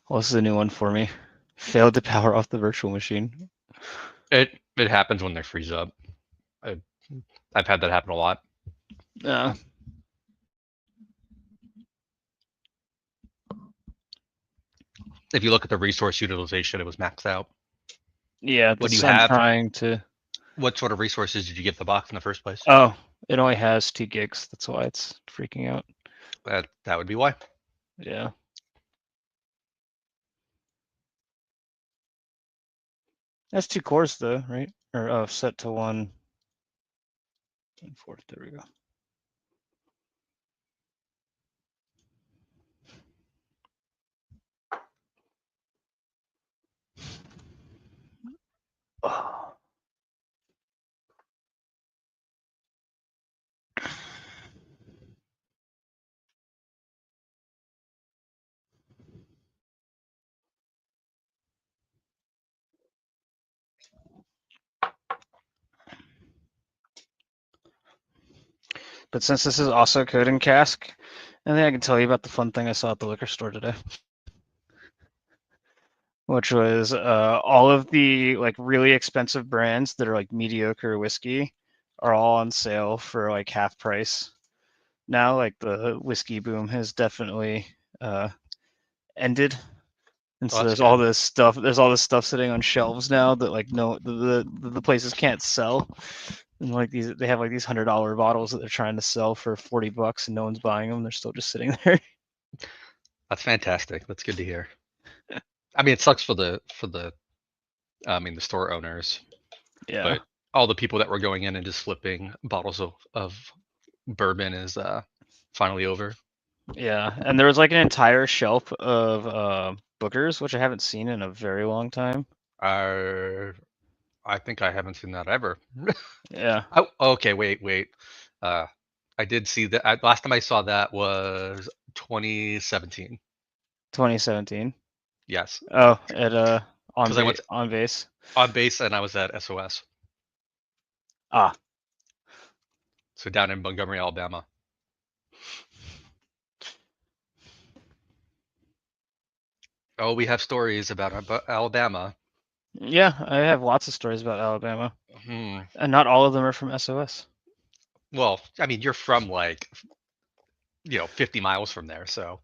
S1: Well, this is a new one for me. Failed to power off the virtual machine.
S2: It happens when they freeze up. I've had that happen a lot. If you look at the resource utilization, it was maxed out.
S1: Yeah,
S2: What do you
S1: I'm
S2: have?
S1: trying to.
S2: What sort of resources did you give the box in the first place?
S1: Oh, it only has 2 gigs. That's why it's freaking out.
S2: That would be why.
S1: Yeah. That's 2 cores though, right? Or set to 1 and 4. There we go. Oh. But since this is also code in Cask, I think I can tell you about the fun thing I saw at the liquor store today. Which was all of the like really expensive brands that are like mediocre whiskey are all on sale for like half price. Now like the whiskey boom has definitely ended. And
S2: Oh,
S1: so
S2: that's
S1: there's all
S2: good.
S1: this stuff sitting on shelves now that like no the places can't sell. And like they have like these $100 bottles that they're trying to sell for $40 and no one's buying them. They're still just sitting there.
S2: That's fantastic. That's good to hear. I mean, it sucks for the the store owners,
S1: Yeah.
S2: but all the people that were going in and just flipping bottles of bourbon is finally over.
S1: Yeah, and there was like an entire shelf of bookers, which I haven't seen in a very long time.
S2: I think I haven't seen that ever.
S1: Yeah,
S2: Oh, okay, wait. I did see that. Last time I saw that was 2017.
S1: 2017.
S2: Yes,
S1: Oh, at
S2: because I went
S1: on base.
S2: on base and I was at SOS.
S1: Ah,
S2: So down in Montgomery, Alabama. Oh, we have stories about Alabama.
S1: Yeah, I have lots of stories about Alabama,
S2: Hmm.
S1: and not all of them are from SOS.
S2: Well, I mean, you're from like 50 miles from there, so.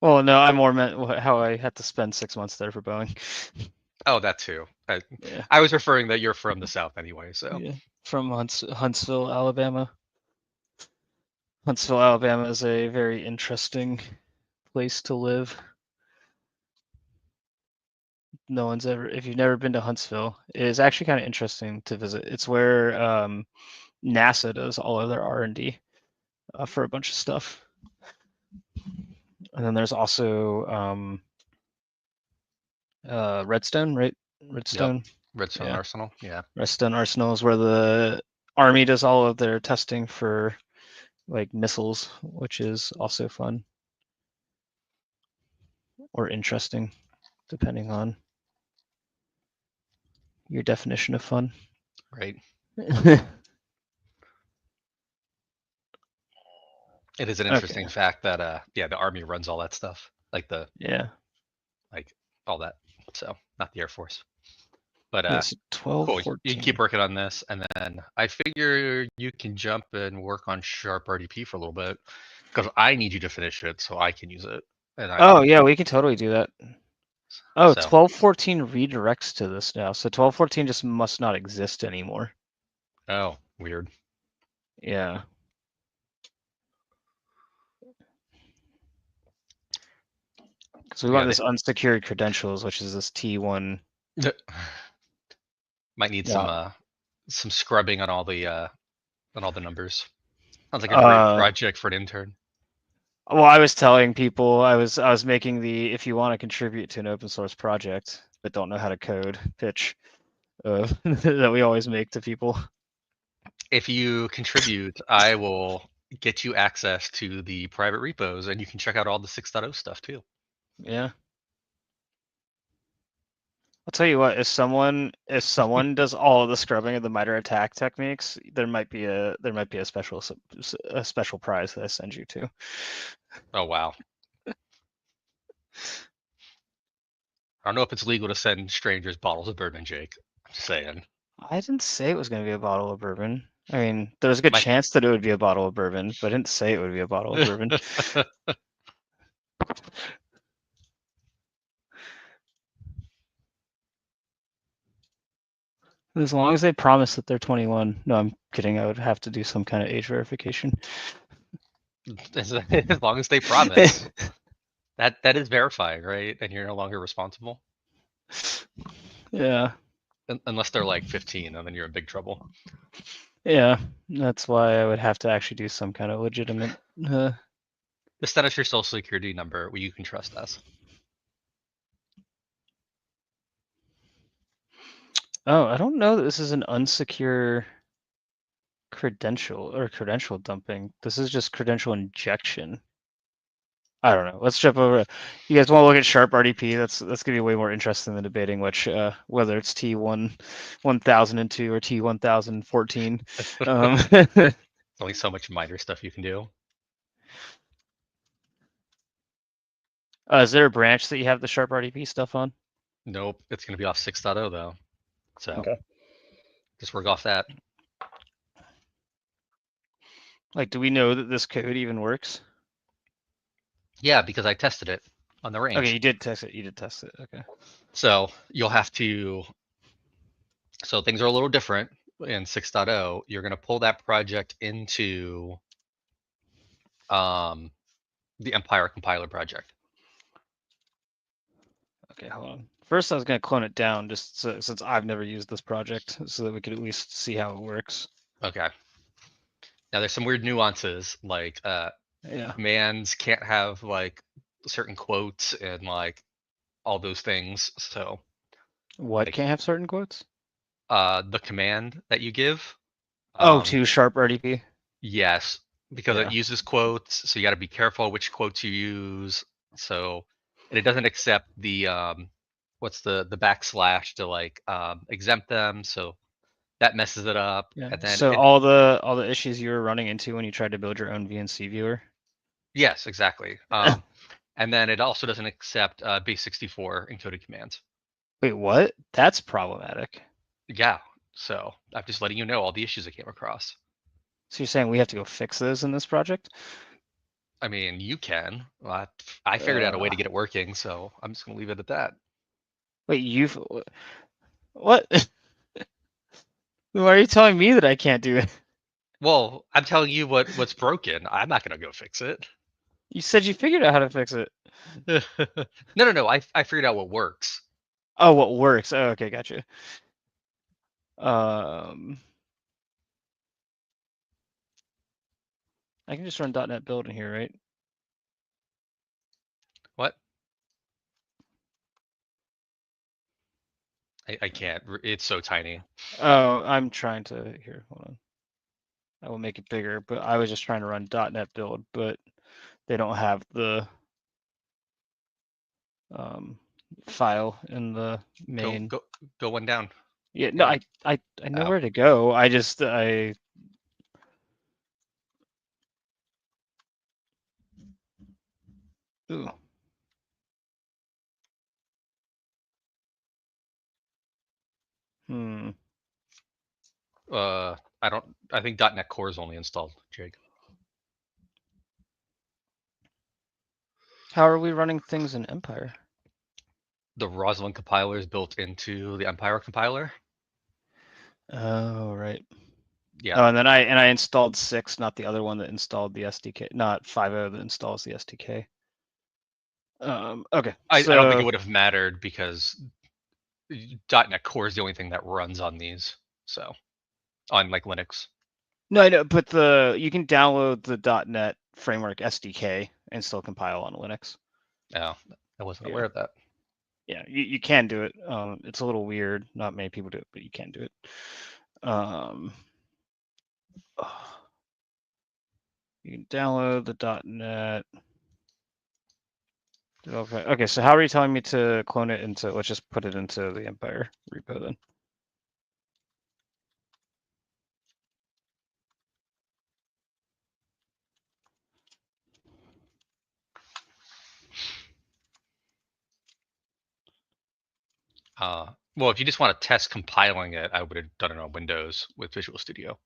S1: Well, no, I more meant how I had to spend 6 months there for Boeing.
S2: Oh, that too. I,
S1: Yeah,
S2: I was referring that you're from the South anyway, so.
S1: yeah, from Huntsville, Alabama. Huntsville, Alabama is a very interesting place to live. No one's ever, if you've never been to Huntsville, it is actually kind of interesting to visit. It's where NASA does all of their R&D for a bunch of stuff. And then there's also Redstone, right?
S2: Yep.
S1: Redstone.
S2: Redstone
S1: Yeah,
S2: Arsenal. Yeah.
S1: Redstone Arsenal is where the Army does all of their testing for like missiles, which is also fun or interesting, depending on your definition of fun.
S2: Right. It is an
S1: Okay.
S2: interesting fact that the Army runs all that stuff, like
S1: Yeah.
S2: like all that. So not the Air Force, but
S1: Yes. 12,
S2: cool. You can
S1: 14.
S2: keep working on this, and then I figure you can jump and work on Sharp RDP for a little bit because I need you to finish it so I can use it, and I
S1: Oh yeah, we can totally do that. Oh,
S2: so
S1: 1214 redirects to this now. So 1214 just must not exist anymore.
S2: oh weird.
S1: Yeah. So we want
S2: Yeah,
S1: this unsecured credentials, which is this T1.
S2: might need
S1: Yeah.
S2: some scrubbing on all the numbers. Sounds like a great
S1: Uh,
S2: project for an intern.
S1: well, I was telling people I was making the if you want to contribute to an open source project but don't know how to code pitch that we always make to people.
S2: If you contribute, I will get you access to the private repos and you can check out all the 6.0 stuff too.
S1: Yeah. I'll tell you what, if someone does all of the scrubbing of the MITRE attack techniques, there might be a special prize that I send you to.
S2: Oh wow. I don't know if it's legal to send strangers bottles of bourbon, Jake. I'm just saying.
S1: I didn't say it was going to be a bottle of bourbon. I mean, there's a good
S2: My
S1: chance that it would be a bottle of bourbon, but I didn't say it would be a bottle of bourbon. As long as they promise that they're 21. No, I'm kidding. I would have to do some kind of age verification.
S2: as long as they promise. That is verifying, right? And you're no longer responsible.
S1: Yeah.
S2: Unless they're like 15, and then you're in big trouble.
S1: Yeah. That's why I would have to actually do some kind of legitimate.
S2: Just send us your social security number where you can trust us.
S1: Oh, I don't know that this is an unsecure credential or credential dumping. This is just credential injection. I don't know. Let's jump over. You guys want to look at sharp RDP? That's gonna be way more interesting than debating whether it's T1002 or T1014.
S2: There's only so much MITRE stuff you can do.
S1: Is there a branch that you have the sharp RDP stuff on?
S2: Nope, it's gonna be off 6.0 though. So
S1: Okay.
S2: just work off that.
S1: Like, do we know that this code even works?
S2: Yeah, because I tested it on the
S1: Okay,
S2: range.
S1: you did test it. You did test it. Okay.
S2: So you'll have to. So things are a little different in 6.0. You're gonna pull that project into um, the Empire compiler project.
S1: Okay, hold on. First, I was gonna clone it down just since I've never used this project, so that we could at least see how it works.
S2: Okay. Now there's some weird nuances like
S1: Yeah.
S2: commands can't have like certain quotes and like all those things. So
S1: What
S2: like
S1: can't have certain quotes?
S2: the command that you give,
S1: Oh,
S2: um,
S1: to sharp RDP.
S2: yes, because it
S1: Yeah.
S2: uses quotes, so you got to be careful which quotes you use. So and it doesn't accept the what's the backslash to like exempt them. So that messes it up.
S1: Yeah.
S2: And then
S1: So
S2: it
S1: all the issues you were running into when you tried to build your own VNC viewer.
S2: yes, exactly. And then it also doesn't accept base64 encoded commands.
S1: Wait, what? That's problematic.
S2: Yeah, so I'm just letting you know all the issues I came across.
S1: So you're saying we have to go fix those in this project?
S2: I mean, you can. I figured out a way to get it working, so I'm just gonna leave it at that.
S1: Wait, you've what? Why are you telling me that I can't do it?
S2: Well, I'm telling you what's broken. I'm not gonna go fix it.
S1: You said you figured out how to fix it.
S2: No. I figured out what works.
S1: Oh, what works? Oh, okay, gotcha. Um, I can just run .NET build in here, right?
S2: What? I can't. It's so tiny.
S1: Oh, I'm trying to here. Hold on. I will make it bigger, but I was just trying to run .NET build, but they don't have the file in the
S2: Go
S1: main.
S2: go go one down.
S1: Yeah, no,
S2: And
S1: I know where to go. I ooh. Hmm.
S2: I don't. I think .NET Core is only installed, Jake.
S1: How are we running things in Empire?
S2: The Roslyn compiler is built into the Empire compiler.
S1: Oh, right.
S2: Yeah.
S1: Oh, and then I installed 6, not the other one that installed the SDK, not 5.0 that installs the SDK. Okay,
S2: I don't think it
S1: so
S2: would have mattered because .NET Core is the only thing that runs on these. So on like Linux.
S1: no, I know, but you can download the .NET Framework SDK and still compile on Linux.
S2: No, I wasn't
S1: Yeah,
S2: aware of that.
S1: yeah, you can do it. It's a little weird. Not many people do it, but you can do it. You can download the .NET. Okay, so how are you telling me to clone it into? Let's just put it into the Empire repo then.
S2: Well, if you just want to test compiling it, I would have done it on Windows with Visual Studio.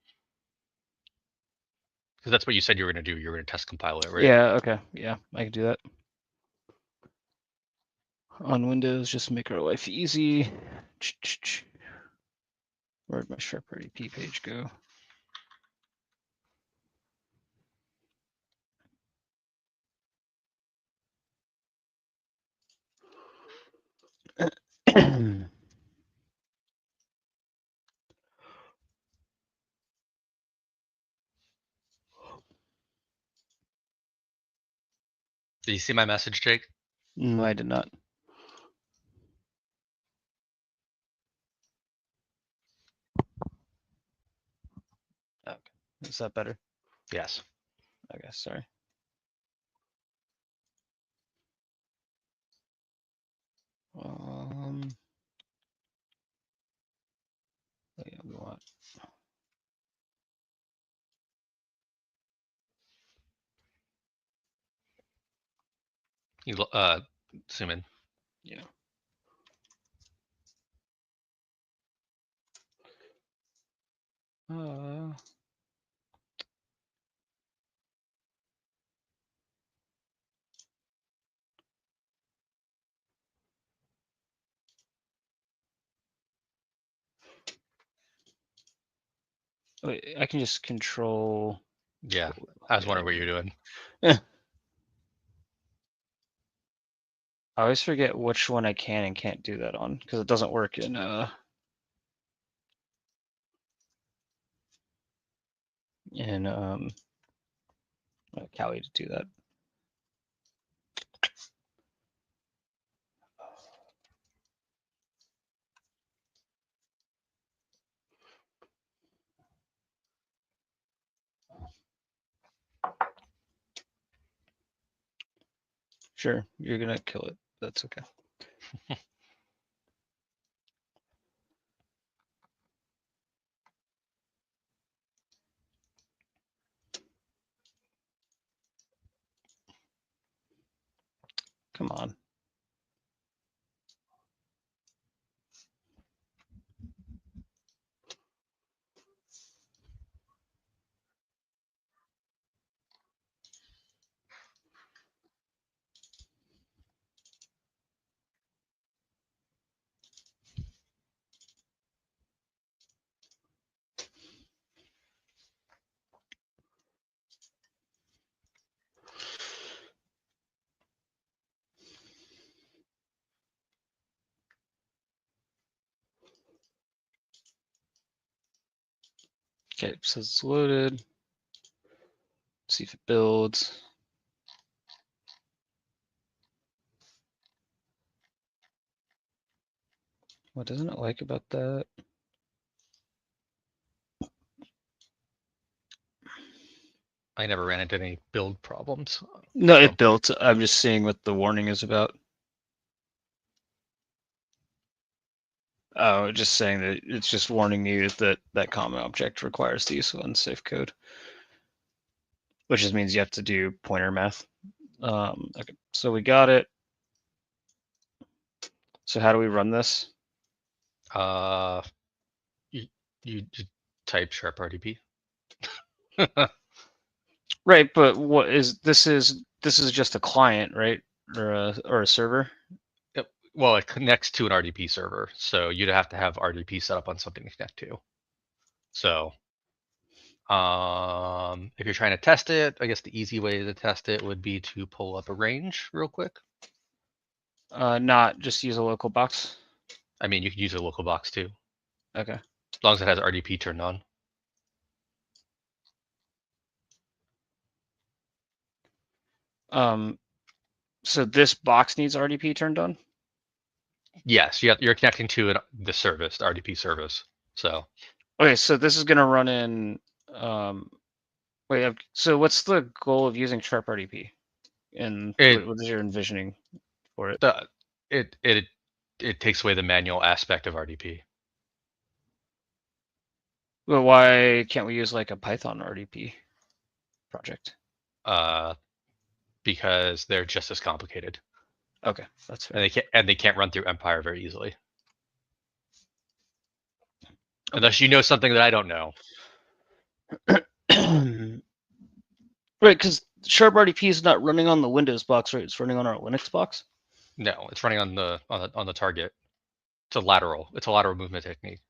S2: Because that's what you said you were going to do. You were going to test compile it, right?
S1: Yeah, okay, yeah, I can do that. On Windows, just make our life easy. Where'd my Sharp RDP page go?
S2: Did you see my message, Jake?
S1: No, I did not. Okay, is that better?
S2: Yes.
S1: Okay, sorry. Yeah, we want.
S2: You zoom in.
S1: Yeah. Wait, I can just control.
S2: Yeah. I was
S1: Yeah.
S2: wondering what you're doing.
S1: I always forget which one I can and can't do that on because it doesn't work in Kali to do that. Sure, you're gonna kill it. That's okay. Come on. Okay, so it's loaded. See if it builds. What doesn't it like about that?
S2: I never ran into any build problems.
S1: No,
S2: so.
S1: it built. I'm just seeing what the warning is about. Oh, just saying that it's just warning you that that common object requires the use of unsafe code, which just means you have to do pointer math. Okay, so we got it. So how do we run this?
S2: You type sharp RDP.
S1: Right, but what is this? Is just a client, right, or a server?
S2: Well, it connects to an RDP server, so you'd have to have RDP set up on something to connect to. So, if you're trying to test it, I guess the easy way to test it would be to pull up a range real quick.
S1: Not just use a local box.
S2: I mean, you could use a local box too.
S1: Okay.
S2: As long as it has RDP turned on.
S1: So this box needs RDP turned on?
S2: Yes, you're connecting to the service, the RDP service. So.
S1: Okay, so this is gonna run in. Wait. So what's the goal of using Sharp RDP? And what is your envisioning for it?
S2: It takes away the manual aspect of RDP.
S1: Well, why can't we use like a Python RDP project?
S2: Because they're just as complicated.
S1: Okay, that's fair.
S2: And they can't run through Empire very easily. Okay. Unless you know something that I don't know.
S1: Right, because Sharp RDP is not running on the Windows box, right? It's running on our Linux box.
S2: No, it's running on the target. It's a lateral movement technique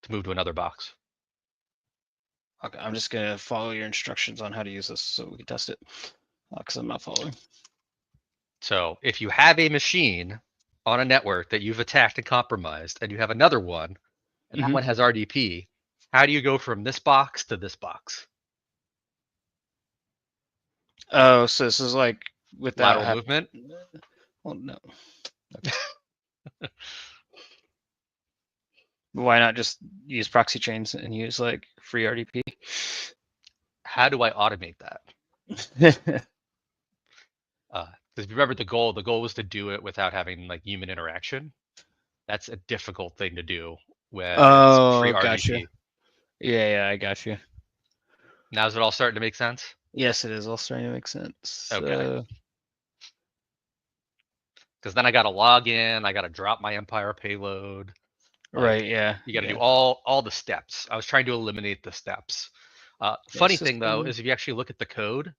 S2: to move to another box.
S1: Okay, I'm just gonna follow your instructions on how to use this so we can test it, because I'm not following.
S2: So if you have a machine on a network that you've attacked and compromised, and you have another one, and that one has RDP, how do you go from this box to this box?
S1: Oh, so this is like without
S2: lateral movement?
S1: Well, no. Okay. Why not just use proxy chains and use like free RDP?
S2: How do I automate that? Because remember the goal was to do it without having like human interaction. That's a difficult thing to do when it's free
S1: gotcha.
S2: RDP.
S1: Yeah, I got you.
S2: Now is it all starting to make sense?
S1: Yes, it is all starting to make sense.
S2: Okay. Because then I got to log in, I got to drop my Empire payload.
S1: Right, yeah.
S2: You got to do all the steps. I was trying to eliminate the steps. Funny thing though is if you actually look at the code,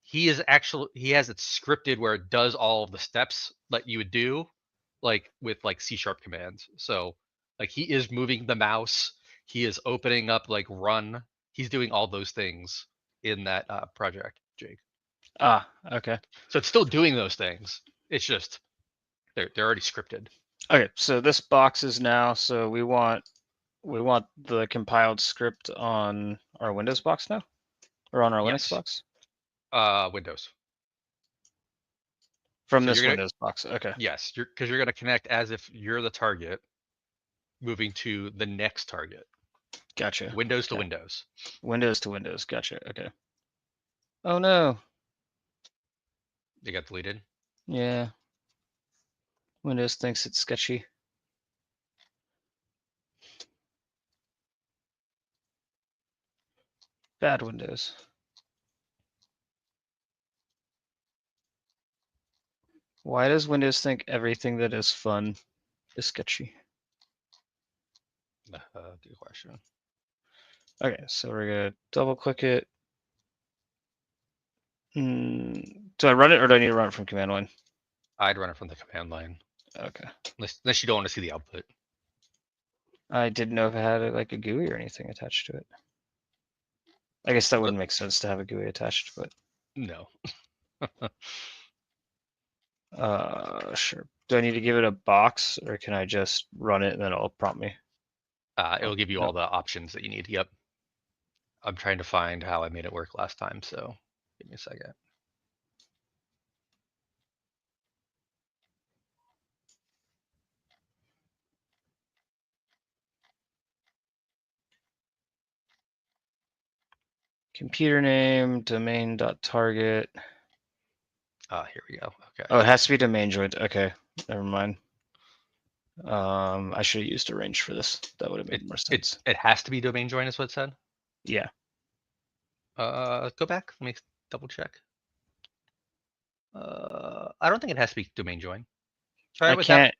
S2: he has it scripted where it does all of the steps that you would do, like with like C# commands. So like he is moving the mouse, he is opening up like run, he's doing all those things in that project, Jake.
S1: Okay.
S2: So it's still doing those things. It's just they're already scripted.
S1: Okay, so this box is now, so we want the compiled script on our Windows box now? Or on our Linux box?
S2: Windows.
S1: From this Windows box, okay.
S2: Yes, because you're going to connect as if you're the target, moving to the next target.
S1: Gotcha.
S2: Windows to Windows.
S1: Windows to Windows, gotcha, okay. Oh no.
S2: They got deleted?
S1: Yeah. Windows thinks it's sketchy. Bad Windows. Why does Windows think everything that is fun is sketchy?
S2: Good question.
S1: Okay, so we're gonna double click it. Do I run it or do I need to run it from command line?
S2: I'd run it from the command line.
S1: Okay.
S2: Unless you don't want to see the output.
S1: I didn't know if it had like a GUI or anything attached to it. I guess that wouldn't make sense to have a GUI attached, but
S2: No.
S1: sure. Do I need to give it a box or can I just run it and then it'll prompt me?
S2: It'll give you
S1: No.
S2: all the options that you need. Yep. I'm trying to find how I made it work last time, so give me a second.
S1: Computer name, domain.target.
S2: Here we go. Okay.
S1: Oh, it has to be domain joined. Okay, never mind. I should have used a range for this. That would have made more sense.
S2: It has to be domain join is what it said.
S1: Yeah.
S2: Go back. Let me double check. I don't think it has to be domain join. Try it without,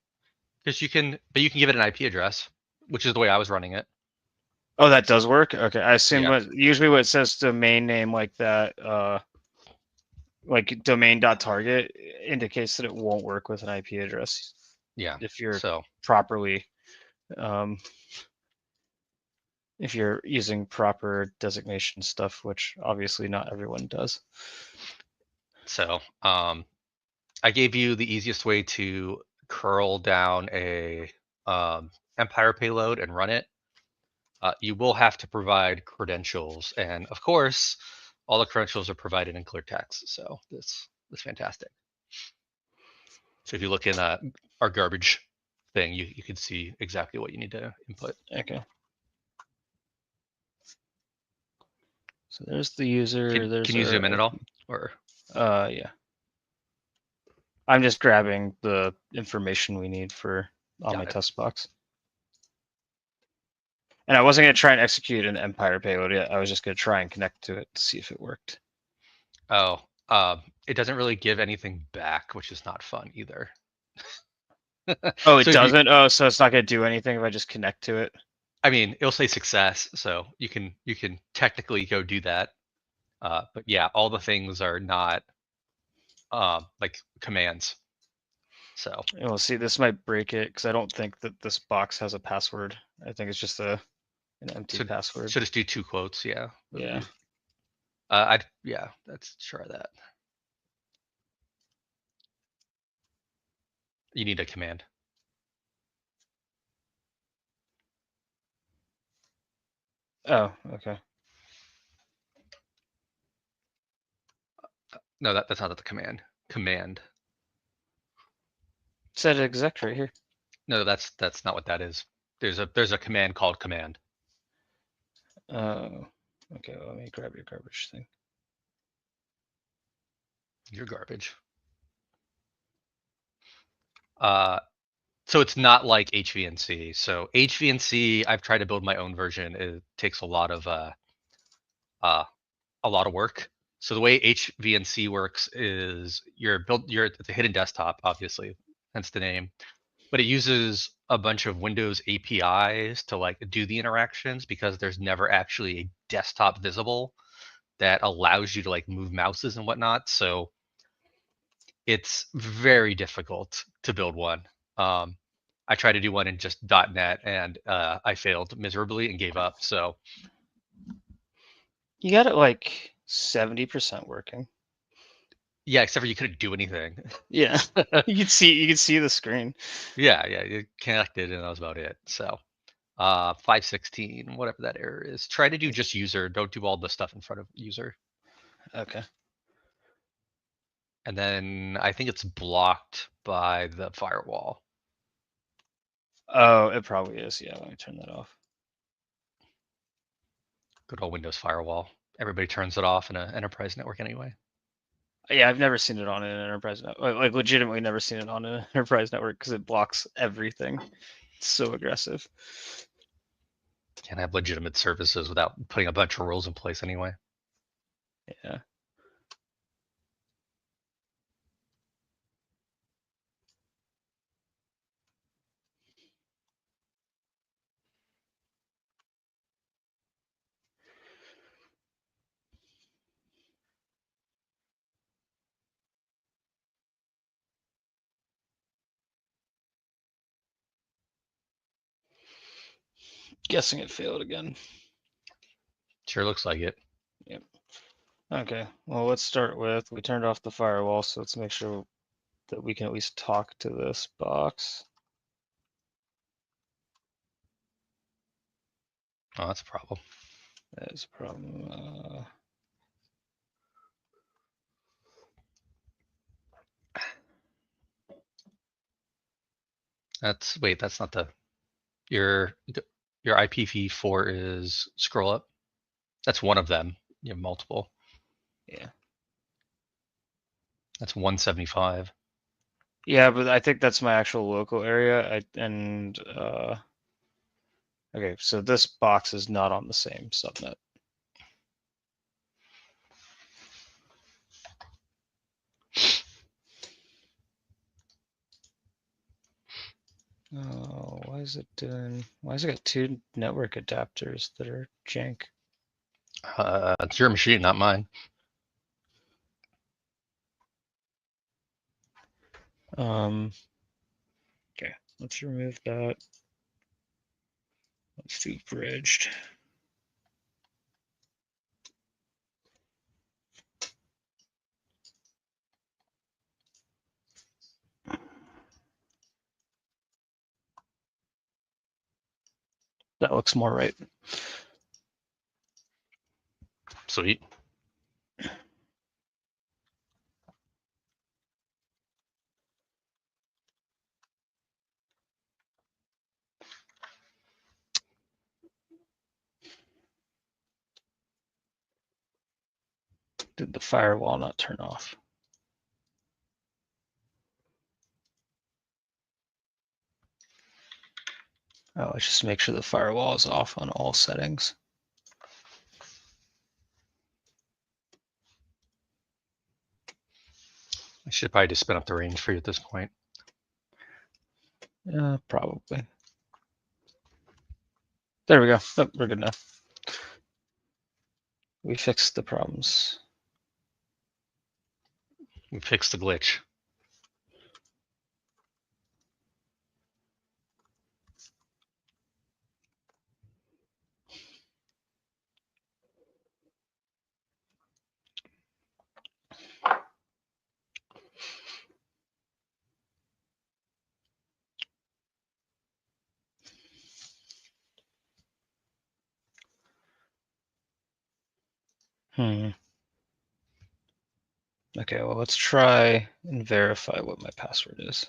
S2: because you can give it an IP address, which is the way I was running it.
S1: Oh, that does work. Okay, I assume
S2: Yeah.
S1: usually what it says domain name like that, like domain.target indicates that it won't work with an IP address.
S2: Yeah.
S1: If you're
S2: So
S1: properly, if you're using proper designation stuff, which obviously not everyone does.
S2: So I gave you the easiest way to curl down a Empire payload and run it. You will have to provide credentials, and of course, all the credentials are provided in clear text. So this is fantastic. So if you look in our garbage thing, you can see exactly what you need to input.
S1: Okay. So there's the user.
S2: Can you zoom in at all? Or
S1: yeah. I'm just grabbing the information we need for on my test box. And I wasn't going to try and execute an Empire payload yet. I was just going to try and connect to it to see if it worked.
S2: Oh, it doesn't really give anything back, which is not fun either.
S1: Oh, it doesn't? Oh, so it's not going to do anything if I just connect to it?
S2: I mean, it'll say success, so you can technically go do that. But yeah, all the things are not like commands. So
S1: And we'll see. This might break it because I don't think that this box has a password. I think it's just an empty password.
S2: Should just do 2 quotes. Yeah.
S1: Yeah.
S2: Let's try that. You need a command.
S1: Oh, okay.
S2: No, that's not the command. Command.
S1: It said exec right here.
S2: No, that's not what that is. There's a command called command.
S1: Oh, okay. Let me grab your garbage thing.
S2: Your garbage. So it's not like HVNC. So HVNC, I've tried to build my own version. It takes a lot of work. So the way HVNC works is it's a hidden desktop, obviously, hence the name. But it uses a bunch of Windows APIs to like do the interactions because there's never actually a desktop visible that allows you to like move mouses and whatnot. So it's very difficult to build one. I tried to do one in just .NET and I failed miserably and gave up. So
S1: you got it like 70% working.
S2: Yeah, except for you couldn't do anything.
S1: Yeah, you can see the screen.
S2: Yeah, it connected and that was about it. So 516, whatever that error is. Try to do just user. Don't do all the stuff in front of user.
S1: Okay.
S2: And then I think it's blocked by the firewall.
S1: Oh, it probably is. Yeah, let me turn that off.
S2: Good old Windows firewall. Everybody turns it off in an enterprise network anyway.
S1: Yeah, I've never seen it on an enterprise network. Like legitimately never seen it on an enterprise network because it blocks everything. It's so aggressive.
S2: Can't have legitimate services without putting a bunch of rules in place anyway.
S1: Yeah. Guessing it failed again.
S2: Sure looks like it.
S1: Yep. Okay, well, let's start with, we turned off the firewall, so let's make sure that we can at least talk to this box.
S2: Oh, that's a problem.
S1: That is a problem.
S2: That's not the your IPv4 is scroll up. That's one of them. You have multiple.
S1: Yeah.
S2: That's 175.
S1: Yeah, but I think that's my actual local area. Okay, so this box is not on the same subnet. Oh, why is it got two network adapters that are jank?
S2: It's your machine, not mine.
S1: Okay, let's remove that. Let's do bridged. That looks more right.
S2: Sweet.
S1: Did the firewall not turn off? Oh, let's just make sure the firewall is off on all settings.
S2: I should probably just spin up the range for you at this point.
S1: Probably. There we go. Oh, we're good now. We fixed the problems.
S2: We fixed the glitch.
S1: Okay, well, let's try and verify what my password is.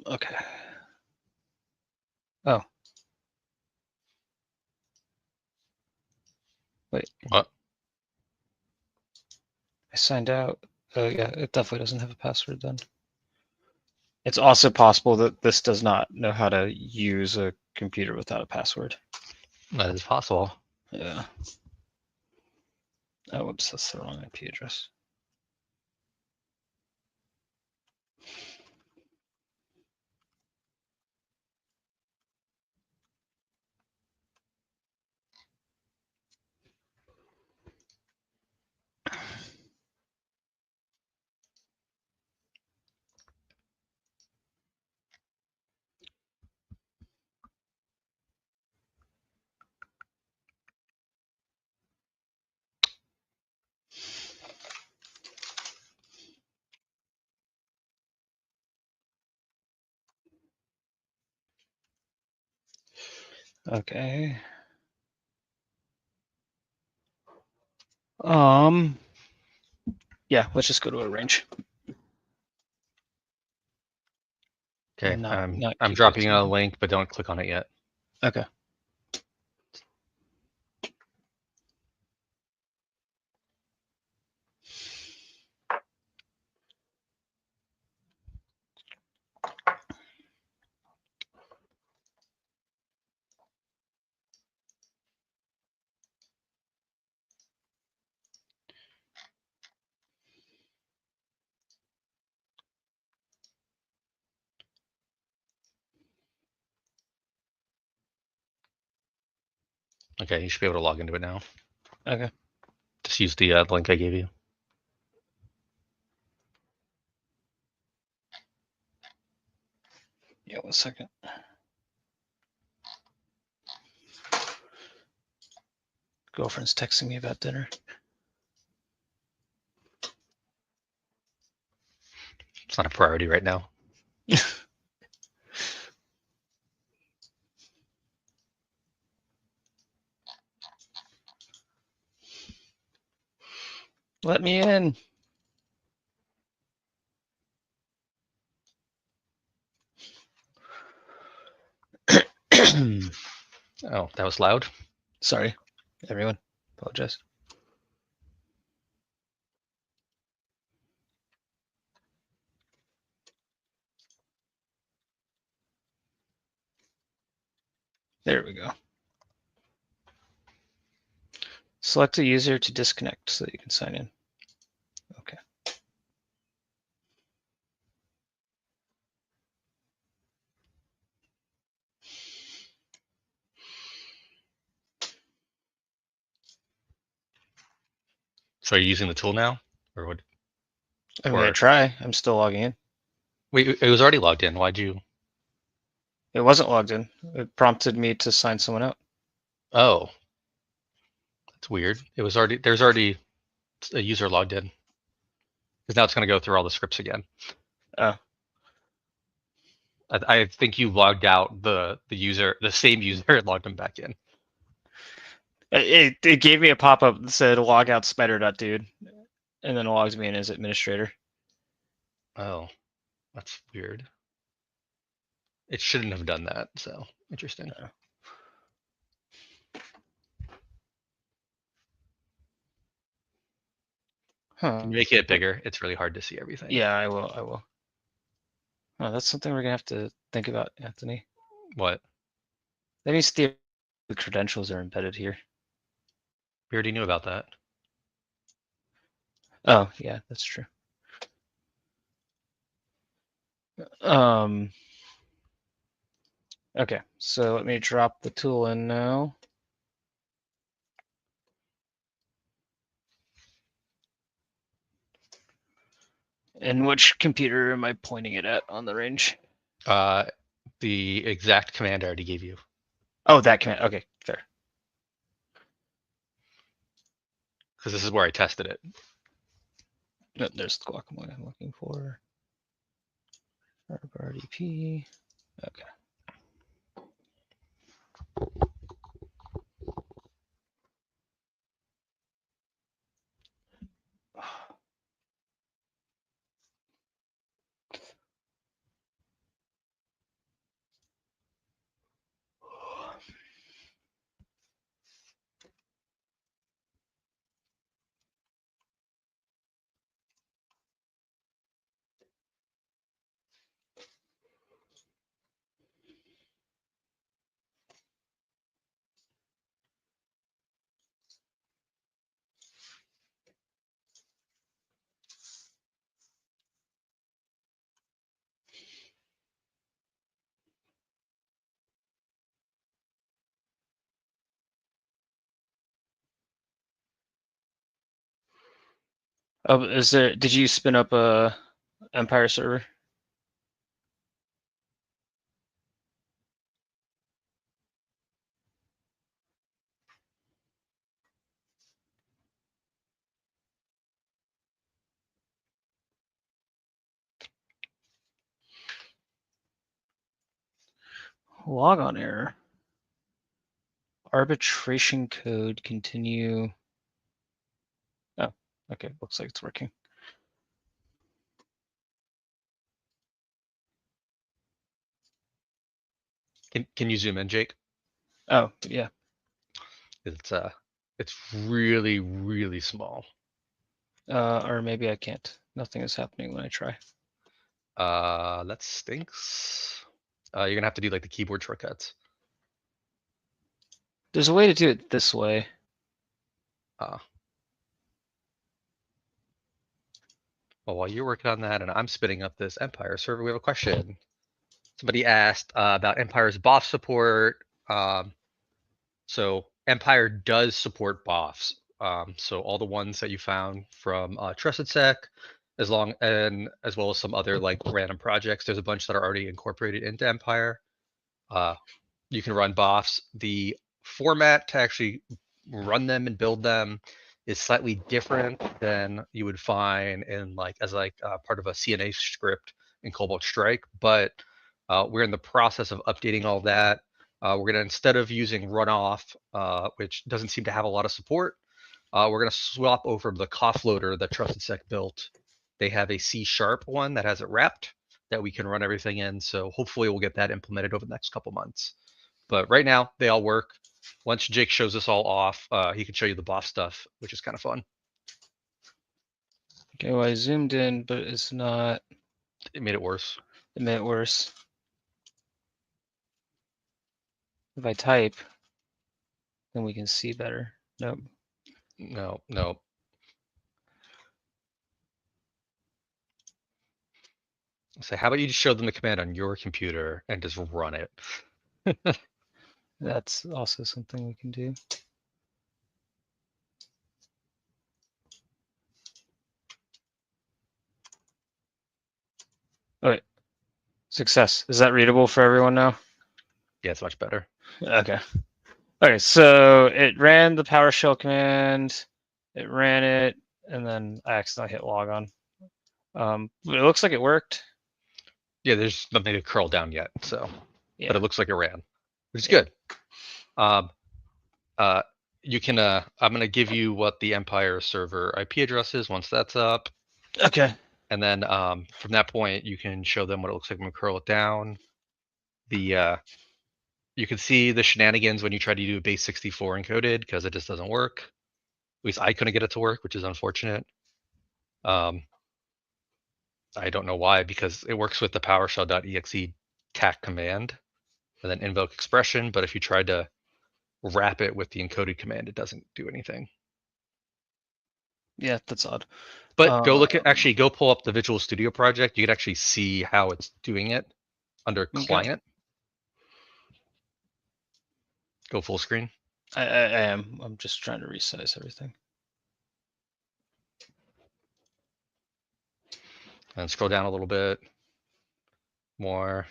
S1: Okay. Oh. Wait.
S2: What?
S1: I signed out. Oh, yeah, it definitely doesn't have a password then. It's also possible that this does not know how to use a computer without a password.
S2: That is possible.
S1: Yeah. Oh, whoops, that's the wrong IP address. Okay. Yeah, let's just go to a range.
S2: Okay,
S1: And not
S2: I'm
S1: keep
S2: dropping
S1: it
S2: a link, but don't click on it yet.
S1: Okay.
S2: Okay, you should be able to log into it now.
S1: Okay.
S2: Just use the link I gave you.
S1: Yeah, 1 second. Girlfriend's texting me about dinner.
S2: It's not a priority right now.
S1: Let me in.
S2: Oh, that was loud.
S1: Sorry, everyone. Apologize. There we go. Select a user to disconnect so that you can sign in. Okay.
S2: So are you using the tool now, or what?
S1: I'm gonna try. I'm still logging in.
S2: Wait, it was already logged in. Why'd you?
S1: It wasn't logged in. It prompted me to sign someone out.
S2: Oh, that's weird. It was already there's already a user logged in. Because now it's going to go through all the scripts again.
S1: Oh.
S2: I think you logged out the same user, and logged them back in.
S1: It gave me a pop-up that said log out spider.dude, and then logs me in as administrator.
S2: Oh, that's weird. It shouldn't have done that. So interesting.
S1: Huh.
S2: Can you make it bigger? It's really hard to see everything.
S1: Yeah, I will. I will. Oh, that's something we're gonna have to think about, Anthony.
S2: What?
S1: That means the credentials are embedded here.
S2: We already knew about that.
S1: Oh, yeah, that's true. Okay, so let me drop the tool in now. And which computer am I pointing it at on the range?
S2: The exact command I already gave you.
S1: Oh, that command. Okay, fair.
S2: Because this is where I tested it.
S1: No, there's the guacamole I'm looking for. RDP. Okay. Oh, is there? Did you spin up a Empire server? Logon error. Arbitration code continue. Oh, okay. Looks like it's working.
S2: Can you zoom in, Jake?
S1: Oh, yeah.
S2: It's really, really small.
S1: Or maybe I can't. Nothing is happening when I try.
S2: That stinks. You're gonna have to do like the keyboard shortcuts.
S1: There's a way to do it this way.
S2: Well, while you're working on that and I'm spinning up this Empire server, we have a question. Somebody asked about Empire's BOF support. So Empire does support BOFs. So all the ones that you found from ATT&CK, as well as some other like random projects, there's a bunch that are already incorporated into Empire. You can run BOFs. The format to actually run them and build them is slightly different than you would find in as part of a CNA script in Cobalt Strike, but we're in the process of updating all that. We're gonna, instead of using runoff, which doesn't seem to have a lot of support, we're gonna swap over to the cough loader that ATT&CK built. They have a C# one that has it wrapped that we can run everything in. So hopefully we'll get that implemented over the next couple months. But right now they all work. Once Jake shows us all off, he can show you the BOF stuff, which is kind of fun.
S1: Okay, well, I zoomed in, but it's not.
S2: It made it worse.
S1: It made it worse. If I type, then we can see better. Nope.
S2: No. So how about you just show them the command on your computer and just run it?
S1: That's also something we can do. Okay. Success. Is that readable for everyone now?
S2: Yeah, it's much better.
S1: Okay. Okay, so it ran the PowerShell command, it ran it, and then I accidentally hit log on. But it looks like it worked.
S2: Yeah, there's nothing to curl down yet, so
S1: Yeah.
S2: but it looks like it ran, which is good. You can I'm gonna give you what the Empire server IP address is once that's up.
S1: Okay.
S2: And then from that point you can show them what it looks like when we curl it down. You can see the shenanigans when you try to do a base 64 encoded because it just doesn't work. At least I couldn't get it to work, which is unfortunate. I don't know why, because it works with the PowerShell.exe TAC command and then invoke expression, but if you tried to wrap it with the encoded command, it doesn't do anything.
S1: Yeah, that's odd.
S2: But go pull up the Visual Studio project. You can actually see how it's doing it under client. Go full screen.
S1: I am. I'm just trying to resize everything.
S2: And scroll down a little bit more.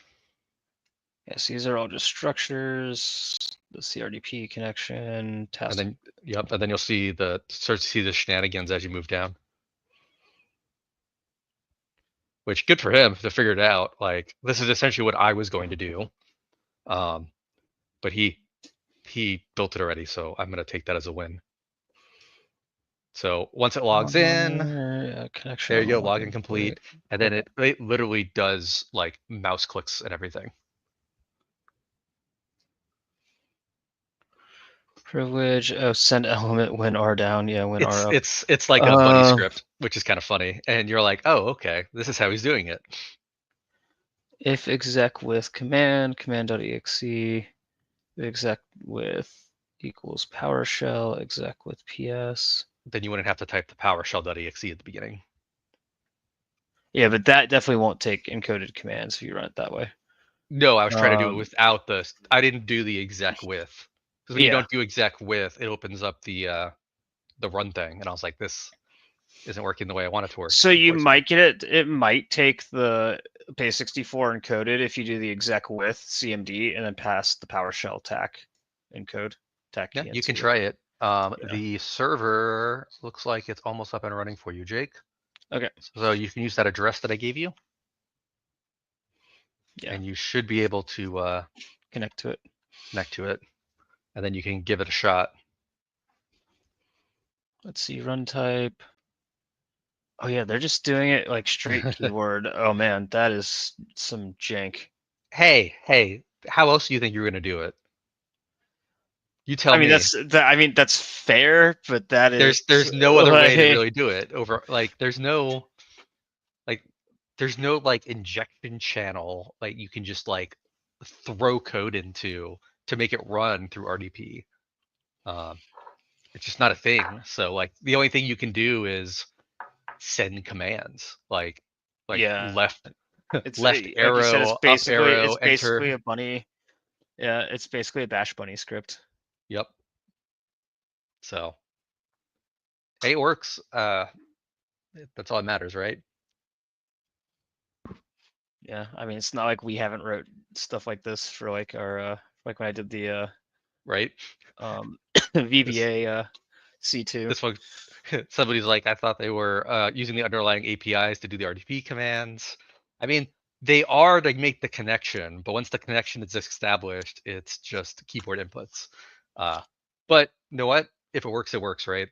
S1: Yes, these are all just structures. The CRDP connection, task.
S2: And then you'll see start to see the shenanigans as you move down. Which, good for him to figure it out. Like, this is essentially what I was going to do. But he built it already, so I'm gonna take that as a win. So once it logs in,
S1: connection.
S2: there you go, login complete. And then it literally does like mouse clicks and everything.
S1: Privilege. Oh, send element when R down. Yeah, when R up.
S2: It's like a buddy script, which is kind of funny. And you're like, oh, okay, this is how he's doing it.
S1: If exec with command.exe, exec with equals PowerShell, exec with PS.
S2: Then you wouldn't have to type the PowerShell.exe at the beginning.
S1: Yeah, but that definitely won't take encoded commands if you run it that way.
S2: No, I was trying to do it without the. I didn't do the exec with, because when you don't do exec with, it opens up the run thing, and I was like, this isn't working the way I want it to work.
S1: So you might get it. It might take the base 64 encoded if you do the exec with CMD and then pass the PowerShell TAC encode. TAC.
S2: Yeah, you can try it. The server looks like it's almost up and running for you, Jake.
S1: Okay.
S2: So you can use that address that I gave you.
S1: Yeah.
S2: And you should be able to
S1: connect to it.
S2: And then you can give it a shot.
S1: Let's see, run type. Oh yeah, they're just doing it like straight keyword. Oh man, that is some jank.
S2: Hey, how else do you think you're gonna do it? You tell me.
S1: That's fair, but that is
S2: there's no other way to really do it. There's no injection channel like you can just like throw code into to make it run through RDP. It's just not a thing. So like the only thing you can do is send commands left arrow, up arrow,
S1: it's basically
S2: enter.
S1: a bunny. Yeah, it's basically a bash bunny script.
S2: Yep. So, hey, it works. That's all that matters, right?
S1: Yeah, I mean, it's not like we haven't wrote stuff like this for like our like when I did the
S2: Right.
S1: VBA C2.
S2: This one, somebody's like, I thought they were using the underlying APIs to do the RDP commands. I mean, they are to make the connection, but once the connection is established, it's just keyboard inputs. But you know what? If it works, right?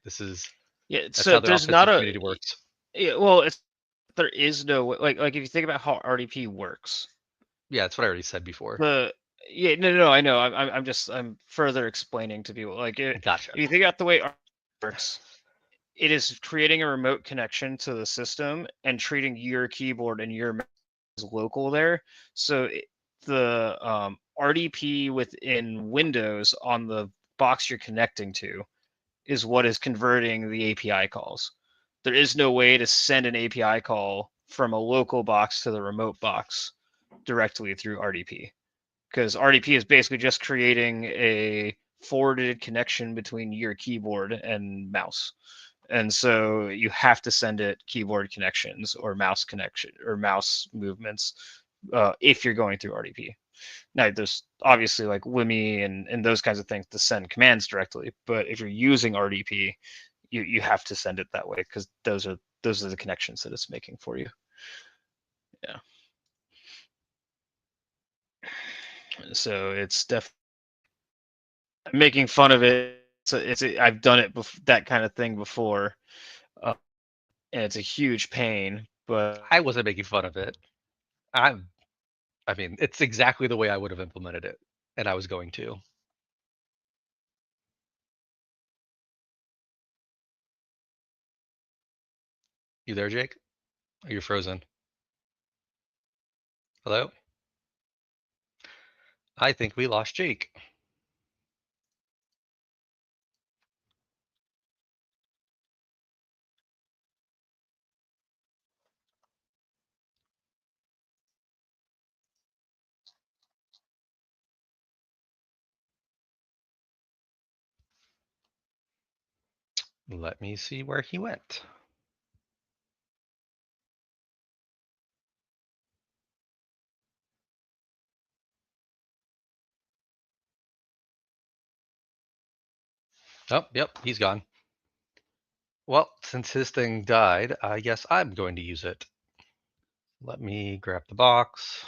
S1: Yeah,
S2: That's
S1: so
S2: how the
S1: there's not
S2: offensive
S1: a
S2: community works,
S1: yeah, well, there is no like if you think about how RDP works.
S2: yeah. That's what I already said before.
S1: Yeah, no, I know. I'm further explaining to people like
S2: Gotcha.
S1: if you think about the way RDP works, it is creating a remote connection to the system and treating your keyboard and your mouse as local there. So the RDP within Windows on the box you're connecting to is what is converting the API calls. There is no way to send an API call from a local box to the remote box directly through RDP, because RDP is basically just creating a forwarded connection between your keyboard and mouse. And so you have to send it keyboard connections or mouse connection or mouse movements if you're going through RDP. Now, there's obviously like WIMI and those kinds of things to send commands directly, but if you're using RDP, you have to send it that way because those are the connections that it's making for you. Yeah. So it's definitely making fun of it. So I've done it that kind of thing before, uh, and it's a huge pain. But
S2: I wasn't making fun of it. I mean, it's exactly the way I would have implemented it, and I was going to. You there, Jake? Oh, you're frozen. Hello? I think we lost Jake. Let me see where he went. Oh, yep, he's gone. Well, since his thing died, I guess I'm going to use it. Let me grab the box.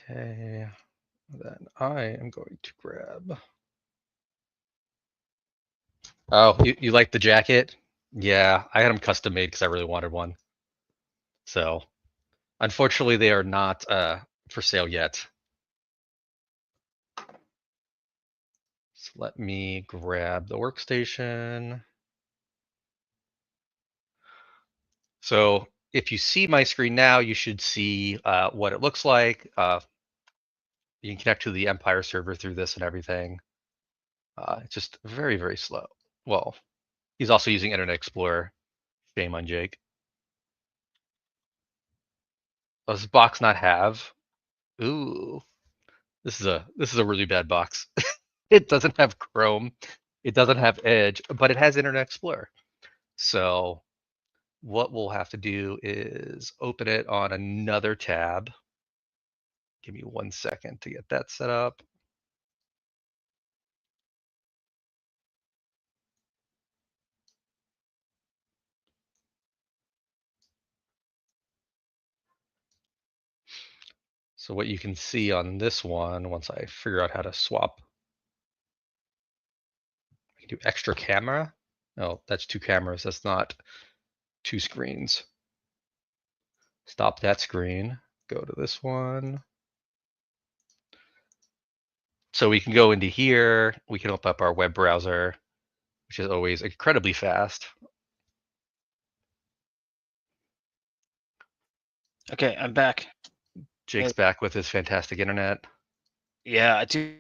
S2: Okay, then I am going to grab. Oh, you like the jacket? Yeah, I had them custom made because I really wanted one. So, unfortunately, they are not for sale yet. So let me grab the workstation. So if you see my screen now, you should see what it looks like. You can connect to the Empire server through this and everything. It's just very, very slow. Well, he's also using Internet Explorer. Shame on Jake. Does this box not have? Ooh, this is a really bad box. It doesn't have Chrome. It doesn't have Edge, but it has Internet Explorer. So what we'll have to do is open it on another tab. Give me 1 second to get that set up. So what you can see on this one, once I figure out how to swap, I can do extra camera. No, that's 2 cameras. That's not 2 screens. Stop that screen. Go to this one. So we can go into here. We can open up our web browser, which is always incredibly fast.
S1: okay, I'm back.
S2: Jake's back with his fantastic internet.
S1: Yeah, dude,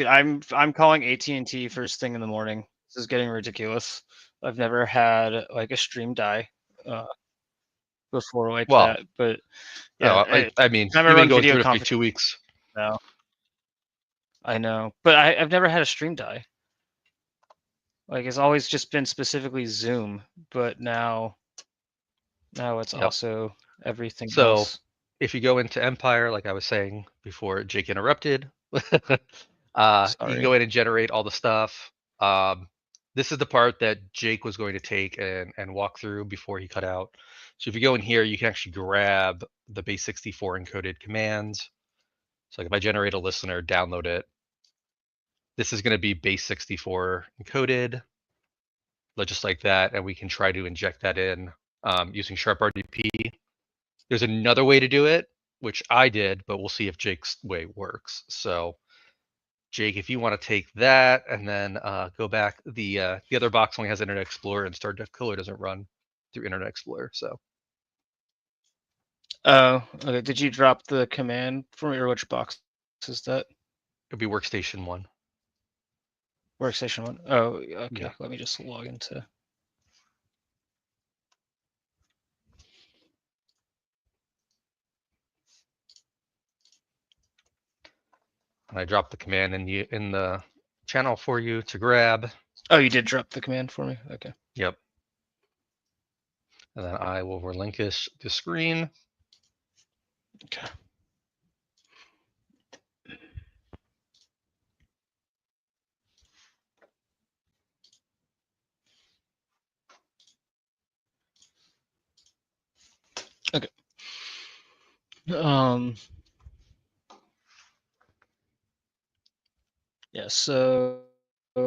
S1: I'm calling AT&T first thing in the morning. This is getting ridiculous. I've never had like a stream die. Uh, before like
S2: Well,
S1: that, but yeah,
S2: I mean,
S1: I'm
S2: you've been
S1: run
S2: going
S1: video
S2: through it for like
S1: conference
S2: 2 weeks.
S1: now. I know, but I've never had a stream die. Like it's always just been specifically Zoom, but now it's
S2: Yep.
S1: also everything
S2: So
S1: else.
S2: if you go into Empire, like I was saying before Jake interrupted, you can go
S1: Sorry.
S2: in and generate all the stuff. This is the part that Jake was going to take and walk through before he cut out. So if you go in here, you can actually grab the base 64 encoded commands. So like if I generate a listener, download it, this is going to be base 64 encoded, just like that, and we can try to inject that in using sharp RDP. There's another way to do it, which I did, but we'll see if Jake's way works. So Jake, if you want to take that and then go back, the other box only has Internet Explorer, and StarDef Killer doesn't run through Internet Explorer. So
S1: Oh, okay. Did you drop the command for me, or which box is that?
S2: it'll be Workstation 1.
S1: Workstation 1. Oh, okay.
S2: Yeah.
S1: Let me just log into.
S2: And I dropped the command in the channel for you to grab.
S1: Oh, you did drop the command for me. Okay.
S2: Yep. And then I will relinquish the screen.
S1: Okay. Okay. Yeah. So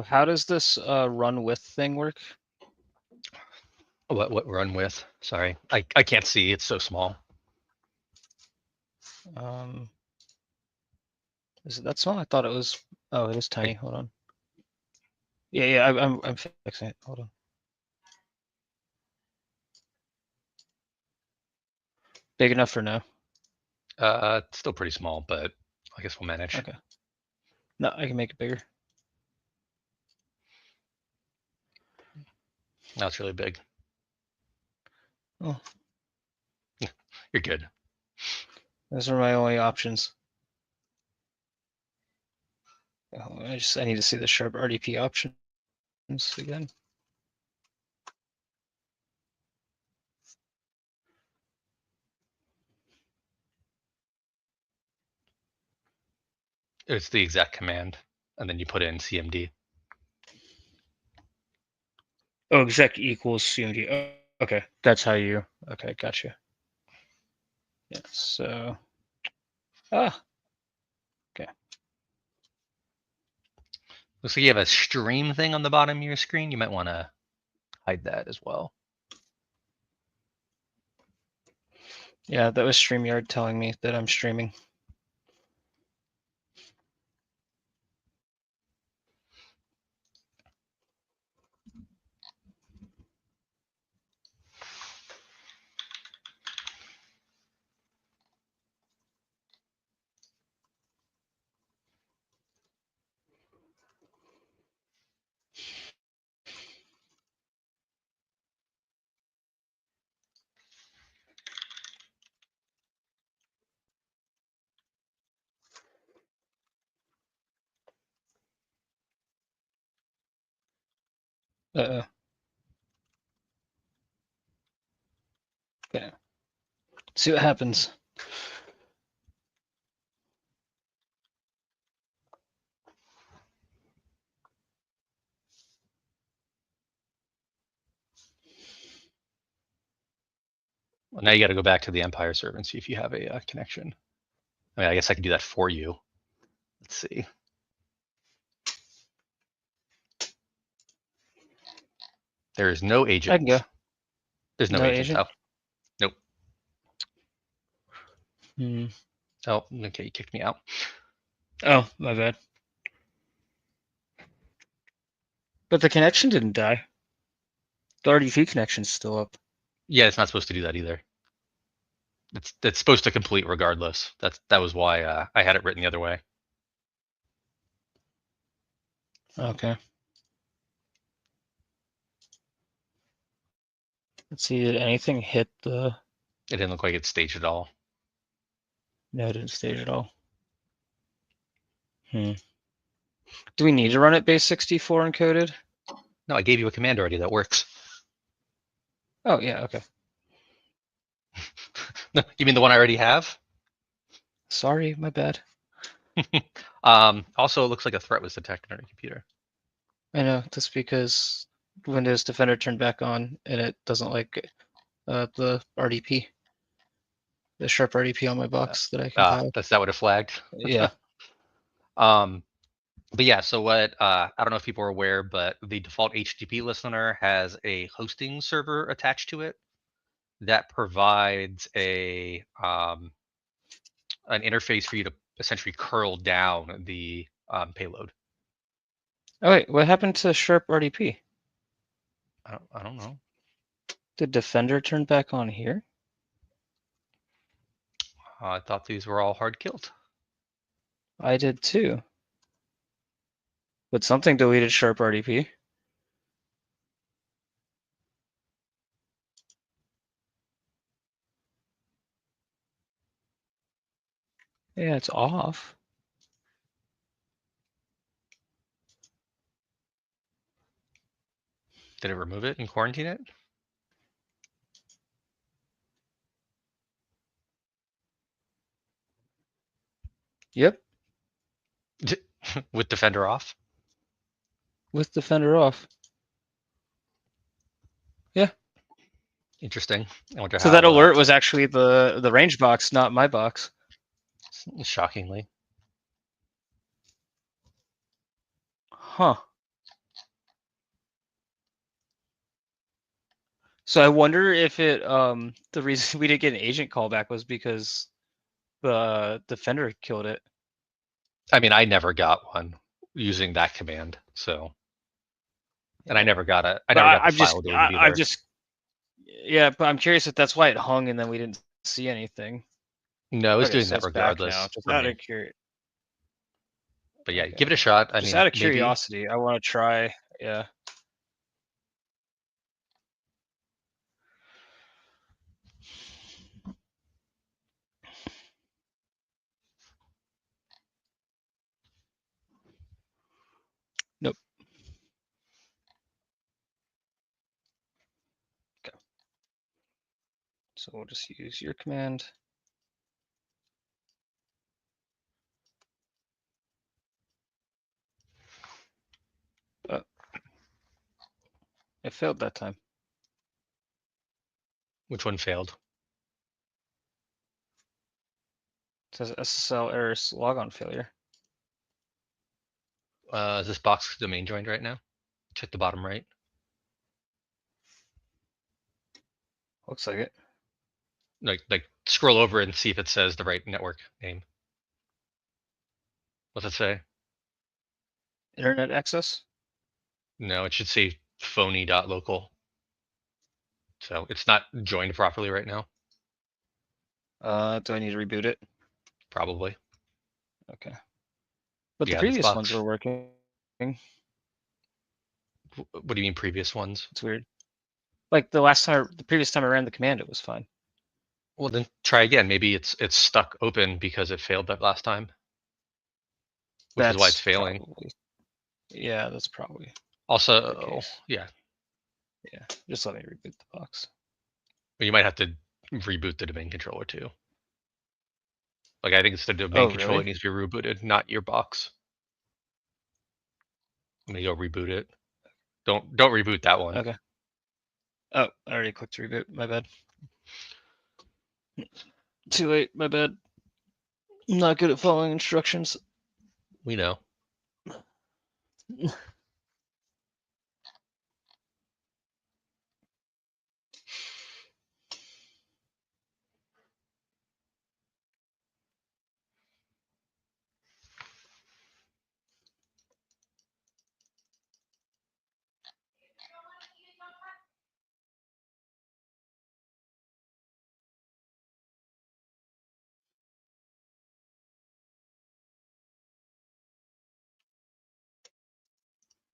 S1: how does this run with thing work?
S2: What run with? Sorry, I can't see. It's so small.
S1: Is it that small? I thought it was. Oh, it is tiny.
S2: I,
S1: Hold on. Yeah, I'm fixing it. Hold on. Big enough for now?
S2: it's still pretty small, but I guess we'll manage.
S1: Okay. No, I can make it bigger.
S2: Now it's really big.
S1: Oh,
S2: You're good.
S1: those are my only options. Oh, I need to see the sharp RDP options again.
S2: It's the exact command, and then you put in CMD.
S1: Oh, exec equals CMD. Oh, okay, that's how you. Okay, gotcha. Yeah. So. Okay.
S2: Looks like you have a stream thing on the bottom of your screen. You might want to hide that as well.
S1: Yeah, that was StreamYard telling me that I'm streaming. Uh-oh. Okay. See what happens.
S2: Well, now you got to go back to the Empire server and see if you have a connection. I mean, I guess I can do that for you. Let's see. There is no agent.
S1: I can go.
S2: There's no,
S1: No
S2: agent.
S1: agent?
S2: Oh, nope.
S1: Hmm.
S2: Oh, okay. You kicked me out.
S1: Oh, my bad. But the connection didn't die. The RDP connection's still up.
S2: Yeah, it's not supposed to do that either. It's supposed to complete regardless. That was why I had it written the other way.
S1: Okay. Let's see, did anything hit the
S2: It didn't look like it staged at all.
S1: No, it didn't stage at all. Do we need to run it base 64 encoded?
S2: No, I gave you a command already that works.
S1: Oh, yeah, okay.
S2: You mean the one I already have?
S1: Sorry, my bad.
S2: Also, it looks like a threat was detected on your computer.
S1: I know, that's because Windows Defender turned back on and it doesn't like the RDP, the sharp RDP on my box that I compiled.
S2: That's that what it flagged?
S1: Yeah.
S2: But yeah, so what, I don't know if people are aware, but the default HTTP listener has a hosting server attached to it that provides an interface for you to essentially curl down the payload.
S1: Oh, wait, what happened to sharp RDP?
S2: I don't know.
S1: Did Defender turn back on here?
S2: I thought these were all hard killed.
S1: I did too. But something deleted sharp RDP. Yeah, it's off.
S2: Did it remove it and quarantine it?
S1: Yep,
S2: With Defender off?
S1: with Defender off. Yeah.
S2: Interesting. I wonder
S1: So
S2: how,
S1: that alert was actually the range box, not my box.
S2: shockingly.
S1: Huh. So I wonder if it the reason we didn't get an agent callback was because the Defender killed it.
S2: I mean, I never got one using that command, so. And I
S1: Yeah.
S2: never got
S1: But
S2: the file deleted either.
S1: Yeah, but I'm curious if that's why it hung and then we didn't see anything.
S2: No, it was
S1: Okay,
S2: doing
S1: so
S2: that
S1: it's back now.
S2: regardless
S1: Just
S2: for
S1: out
S2: me.
S1: of curiosity.
S2: But yeah,
S1: Okay.
S2: give it a shot. I
S1: Just
S2: mean,
S1: out of
S2: maybe.
S1: curiosity, I want to try. Yeah. Nope. Okay. So we'll just use your command. Oh, it failed that time.
S2: Which one failed?
S1: It says SSL errors logon failure.
S2: Is this box domain joined right now? Check the bottom right.
S1: Looks like it.
S2: Like scroll over and see if it says the right network name. What's it say?
S1: Internet access.
S2: No, it should say phony.local. So it's not joined properly right now.
S1: Do I need to reboot it?
S2: Probably.
S1: Okay. But the
S2: Yeah, this
S1: previous ones
S2: box.
S1: were working.
S2: What do you mean previous ones?
S1: It's weird. Like the previous time I ran the command, it was fine.
S2: Well, then try again. Maybe it's stuck open because it failed that last time, which is why it's
S1: That's
S2: failing.
S1: probably. Yeah, that's probably the
S2: Also,
S1: case.
S2: yeah,
S1: Yeah, just let me reboot the box.
S2: but you might have to reboot the domain controller too. Like I think it's the domain
S1: Oh,
S2: controller
S1: really?
S2: needs to be rebooted, not your box. Let me go reboot it. Don't reboot that one.
S1: Okay. Oh, I already clicked reboot. My bad. Too late. My bad. I'm not good at following instructions.
S2: We know.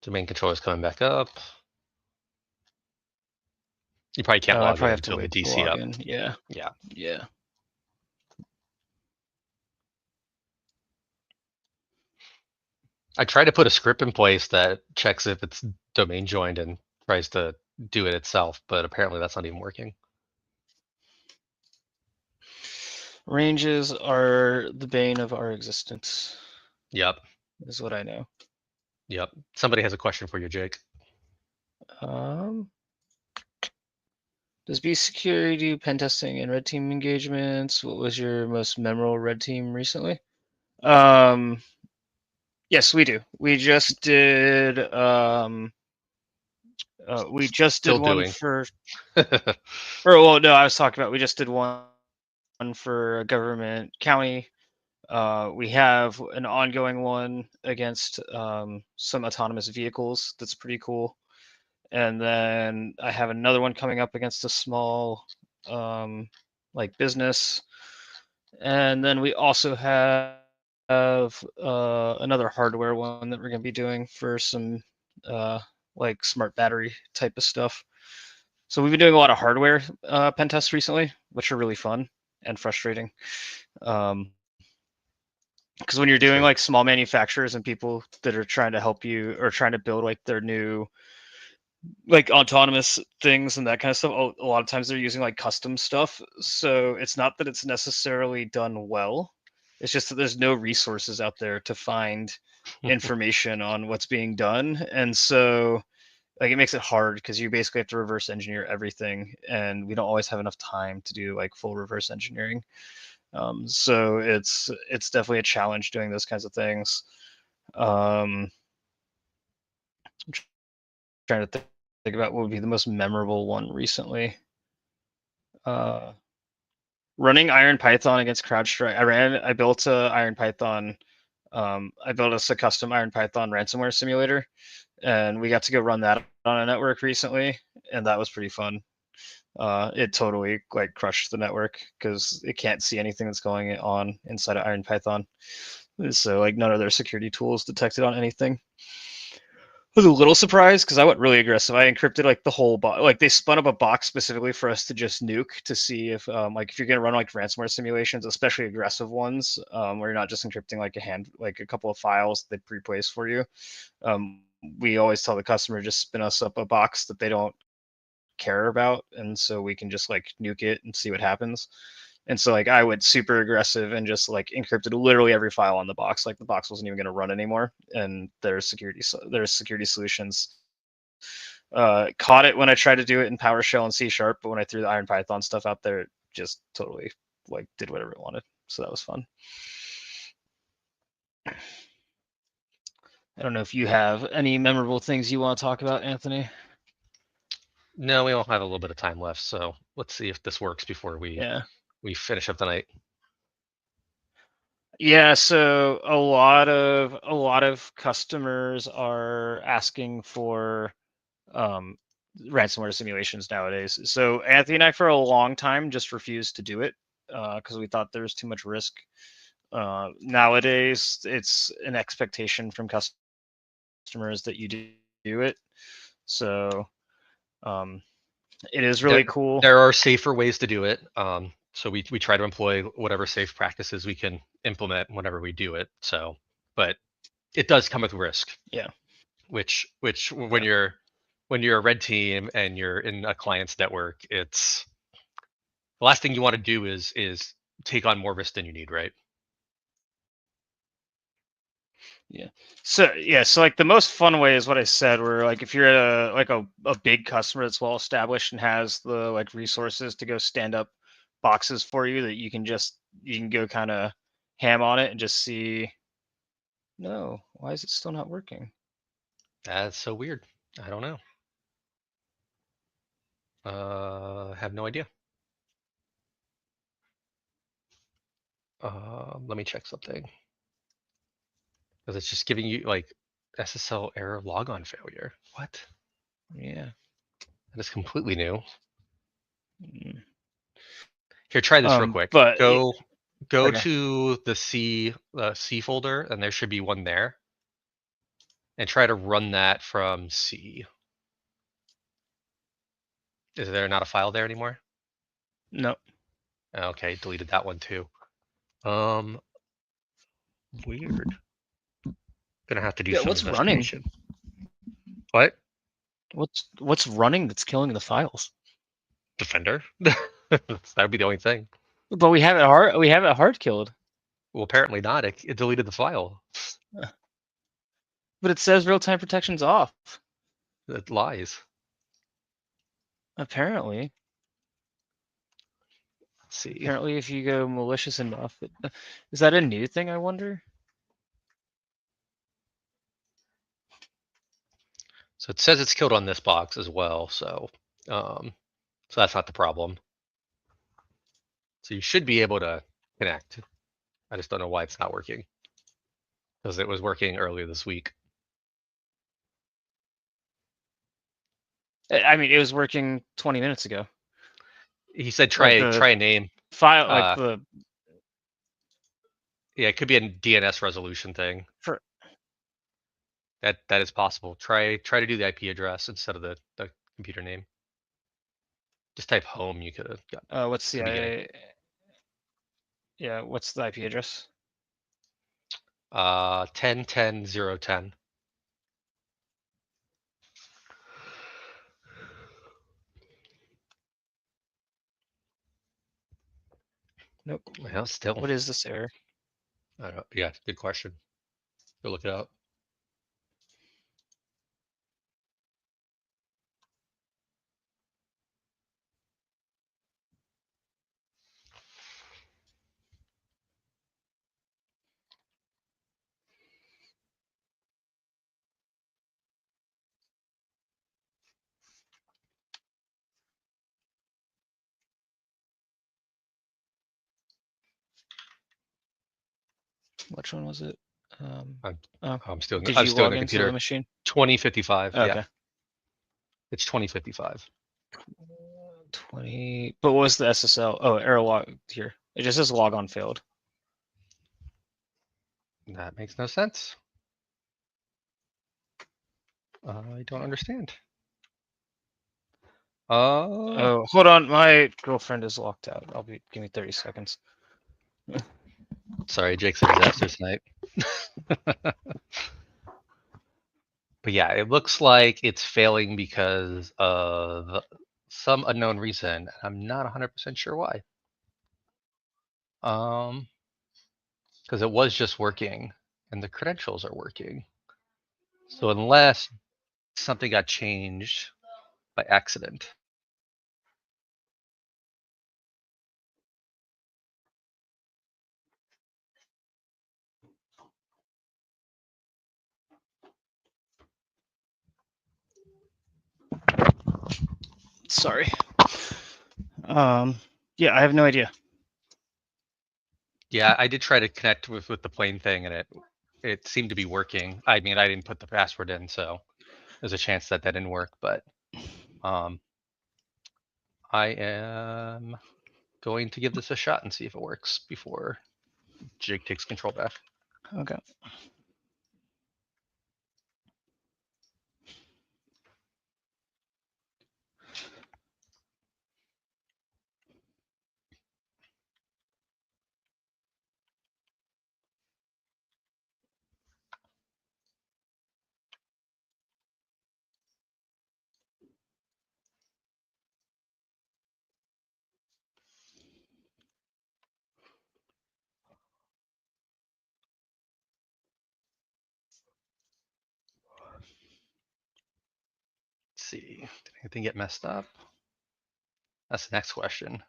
S2: Domain controller is coming back up. You probably can't
S1: I
S2: log
S1: probably
S2: in
S1: have to
S2: until the
S1: wait to
S2: DC
S1: log
S2: up.
S1: in. Yeah.
S2: Yeah.
S1: Yeah.
S2: I try to put a script in place that checks if it's domain joined and tries to do it itself, but apparently that's not even working.
S1: Ranges are the bane of our existence,
S2: Yep.
S1: is what I know.
S2: Yep. Somebody has a question for you, Jake.
S1: Um, does B Security do pen testing and red team engagements? What was your most memorable red team recently? Yes, we do. We just did. We just did
S2: Still
S1: one
S2: doing.
S1: for. Or well, no, I was talking about. We just did one for a government county. We have an ongoing one against some autonomous vehicles. That's pretty cool. And then I have another one coming up against a small like business. And then we also have another hardware one that we're going to be doing for some like smart battery type of stuff. So we've been doing a lot of hardware pen tests recently, which are really fun and frustrating. Because when you're doing
S2: Sure.
S1: like small manufacturers and people that are trying to help you or trying to build like their new like autonomous things and that kind of stuff, a lot of times they're using like custom stuff. So it's not that it's necessarily done well. It's just that there's no resources out there to find information on what's being done. And so like it makes it hard because you basically have to reverse engineer everything, and we don't always have enough time to do like full reverse engineering. So it's definitely a challenge doing those kinds of things. I'm trying to think about what would be the most memorable one recently. Uh, Running Iron Python against CrowdStrike. I built a Iron Python. I built us a custom Iron Python ransomware simulator, and we got to go run that on a network recently, and that was pretty fun. It totally like crushed the network because it can't see anything that's going on inside of Iron Python. So like none of their security tools detected on anything. I was a little surprised because I went really aggressive. I encrypted like the whole box. Like they spun up a box specifically for us to just nuke to see if like if you're gonna run like ransomware simulations, especially aggressive ones, where you're not just encrypting like a couple of files they pre-place for you. We always tell the customer just spin us up a box that they don't care about, and so we can just like nuke it and see what happens. And so like I went super aggressive and just like encrypted literally every file on the box. Like the box wasn't even going to run anymore, and their security solutions caught it when I tried to do it in PowerShell and C#, but when I threw the Iron Python stuff out there, it just totally like did whatever it wanted. So that was fun. I don't know if you have any memorable things you want to talk about, Anthony.
S2: No, we all have a little bit of time left, so let's see if this works before
S1: Yeah.
S2: we finish up the night.
S1: Yeah, so a lot of customers are asking for um, ransomware simulations nowadays. So Anthony and I, for a long time, just refused to do it because we thought there was too much risk. Nowadays, it's an expectation from customers that you do it. So um, it is
S2: There
S1: really cool.
S2: there are safer ways to do it. So we try to employ whatever safe practices we can implement whenever we do it. So, but it does come with risk,
S1: Yeah,
S2: which
S1: yeah,
S2: when you're a red team and you're in a client's network, it's the last thing you want to do is take on more risk than you need, right?
S1: yeah. So like the most fun way is what I said, where like if you're at a big customer that's well established and has the like resources to go stand up boxes for you that you can go kind of ham on it and just see, no, why is it still not working?
S2: That's so weird. I don't know. Have no idea. Let me check something because it's just giving you like SSL error logon failure. What?
S1: Yeah.
S2: That is completely new.
S1: Mm.
S2: Here, try this real quick.
S1: But
S2: Go
S1: okay.
S2: to the C folder, and there should be one there, and try to run that from C. Is there not a file there anymore?
S1: No.
S2: Okay, deleted that one too. Weird. Gonna have to do
S1: Yeah,
S2: some
S1: what's running?
S2: investigation. What?
S1: What's running that's killing the files?
S2: Defender? That'd be the only thing.
S1: But we have it hard. We have it hard killed.
S2: Well, apparently not. It deleted the file.
S1: But it says real time protection's off.
S2: It lies.
S1: Apparently.
S2: Let's see.
S1: Apparently, if you go malicious enough, is that a new thing? I wonder.
S2: So it says it's killed on this box as well. So that's not the problem. So you should be able to connect. I just don't know why it's not working. Because it was working earlier this week.
S1: I mean, it was working 20 minutes ago.
S2: He said
S1: Like
S2: try a name.
S1: file, like the.
S2: Yeah, it could be a DNS resolution thing.
S1: For,
S2: That is possible. Try to do the IP address instead of the computer name. Just type home. You could have got.
S1: what's the yeah? What's the IP address?
S2: 10.10.0.10.
S1: Nope.
S2: Well, still.
S1: What is this error?
S2: I don't know. Yeah, good question. Go look it up.
S1: Which one was it?
S2: I'm still
S1: Did
S2: I'm
S1: you
S2: still in
S1: log
S2: the
S1: into the
S2: computer.
S1: machine?
S2: 2055.
S1: Okay.
S2: Yeah, it's 2055.
S1: 20. But what was the SSL? Oh, error log here. It just says log on failed.
S2: That makes no sense. I don't understand.
S1: Oh, hold on. My girlfriend is locked out. Give me 30 seconds.
S2: Sorry, Jake's a disaster tonight. But yeah, it looks like it's failing because of some unknown reason. I'm not 100% sure why. Because it was just working and the credentials are working. So unless something got changed by accident.
S1: Sorry. Yeah, I have no idea.
S2: Yeah, I did try to connect with the plane thing and it seemed to be working. I mean, I didn't put the password in, so there's a chance that didn't work, but I am going to give this a shot and see if it works before Jake takes control back.
S1: Okay.
S2: Let's see, did anything get messed up? That's the next question.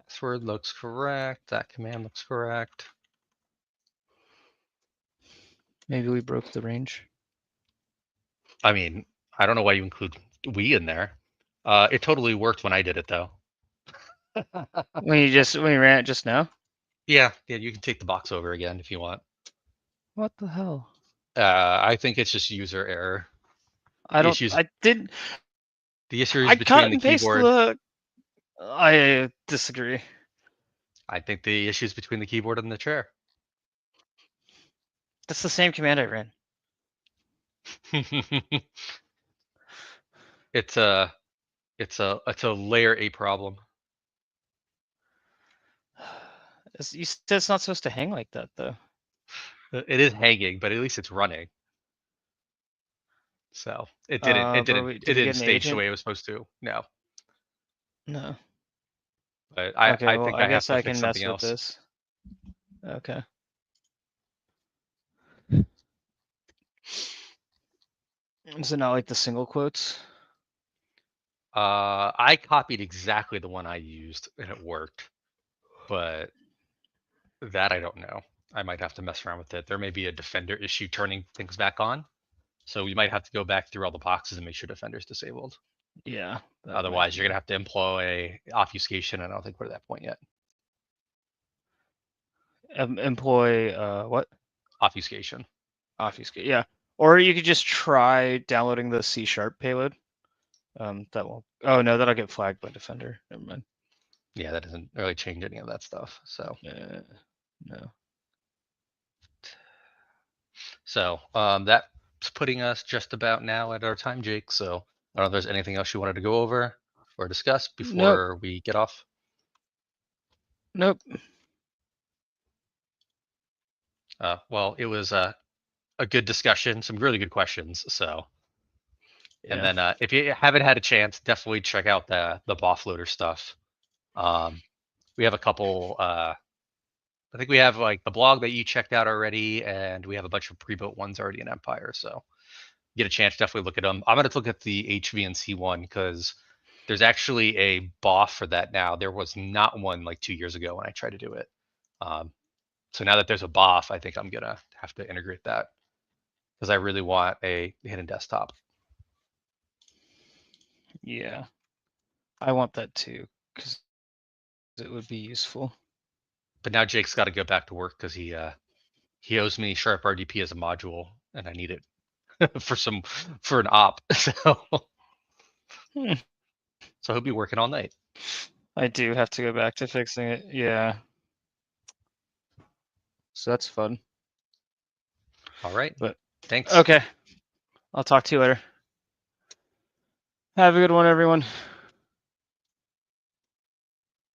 S2: Password looks correct. That command looks correct.
S1: Maybe we broke the range.
S2: I mean, I don't know why you include we in there. It totally worked when I did it though.
S1: When you ran it just now?
S2: Yeah, you can take the box over again if you want.
S1: What the hell?
S2: I think it's just user error.
S1: I
S2: The
S1: don't.
S2: issues,
S1: I did.
S2: the issues
S1: I
S2: between
S1: cut
S2: the
S1: and pasted
S2: keyboard.
S1: the. I disagree.
S2: I think the issues between the keyboard and the chair.
S1: That's the same command I ran.
S2: It's a layer 8 problem.
S1: You said it's not supposed to hang like that, though.
S2: It is hanging, but at least it's running. So it
S1: Did we
S2: didn't
S1: get an
S2: stage the
S1: agent?
S2: way it was supposed to. No,
S1: No.
S2: but
S1: Okay,
S2: I
S1: well,
S2: think
S1: I
S2: I have
S1: guess
S2: to
S1: I
S2: fix
S1: can
S2: something
S1: mess with
S2: else.
S1: this. Okay. Is it not like the single quotes?
S2: I copied exactly the one I used and it worked, but that I don't know. I might have to mess around with it. There may be a Defender issue turning things back on, so we might have to go back through all the boxes and make sure Defender's disabled.
S1: Yeah. That might
S2: Otherwise, you're
S1: be.
S2: gonna have to employ obfuscation, and I don't think we're at that point yet.
S1: Employ what?
S2: Obfuscation.
S1: Obfuscate. Yeah. Or you could just try downloading the C# payload. That won't. Oh no, that'll get flagged by Defender. Never mind.
S2: Yeah, that doesn't really change any of that stuff.
S1: No.
S2: So that's putting us just about now at our time, Jake. So I don't know if there's anything else you wanted to go over or discuss
S1: Nope.
S2: before we get off.
S1: Nope.
S2: Well, it was a good discussion, some really good questions. So, and
S1: Yeah.
S2: then if you haven't had a chance, definitely check out the BOF loader stuff. We have a couple. I think we have like the blog that you checked out already, and we have a bunch of pre-built ones already in Empire. So, get a chance, definitely look at them. I'm going to look at the HVNC one because there's actually a BOF for that now. There was not one like 2 years ago when I tried to do it. So now that there's a BOF, I think I'm going to have to integrate that because I really want a hidden desktop.
S1: Yeah. I want that too because it would be useful.
S2: But now Jake's got to go back to work because he owes me Sharp RDP as a module, and I need it for an op.
S1: Hmm.
S2: So he'll be working all night.
S1: I do have to go back to fixing it. Yeah. So that's fun.
S2: All right.
S1: But
S2: Thanks.
S1: okay. I'll talk to you later. Have a good one, everyone.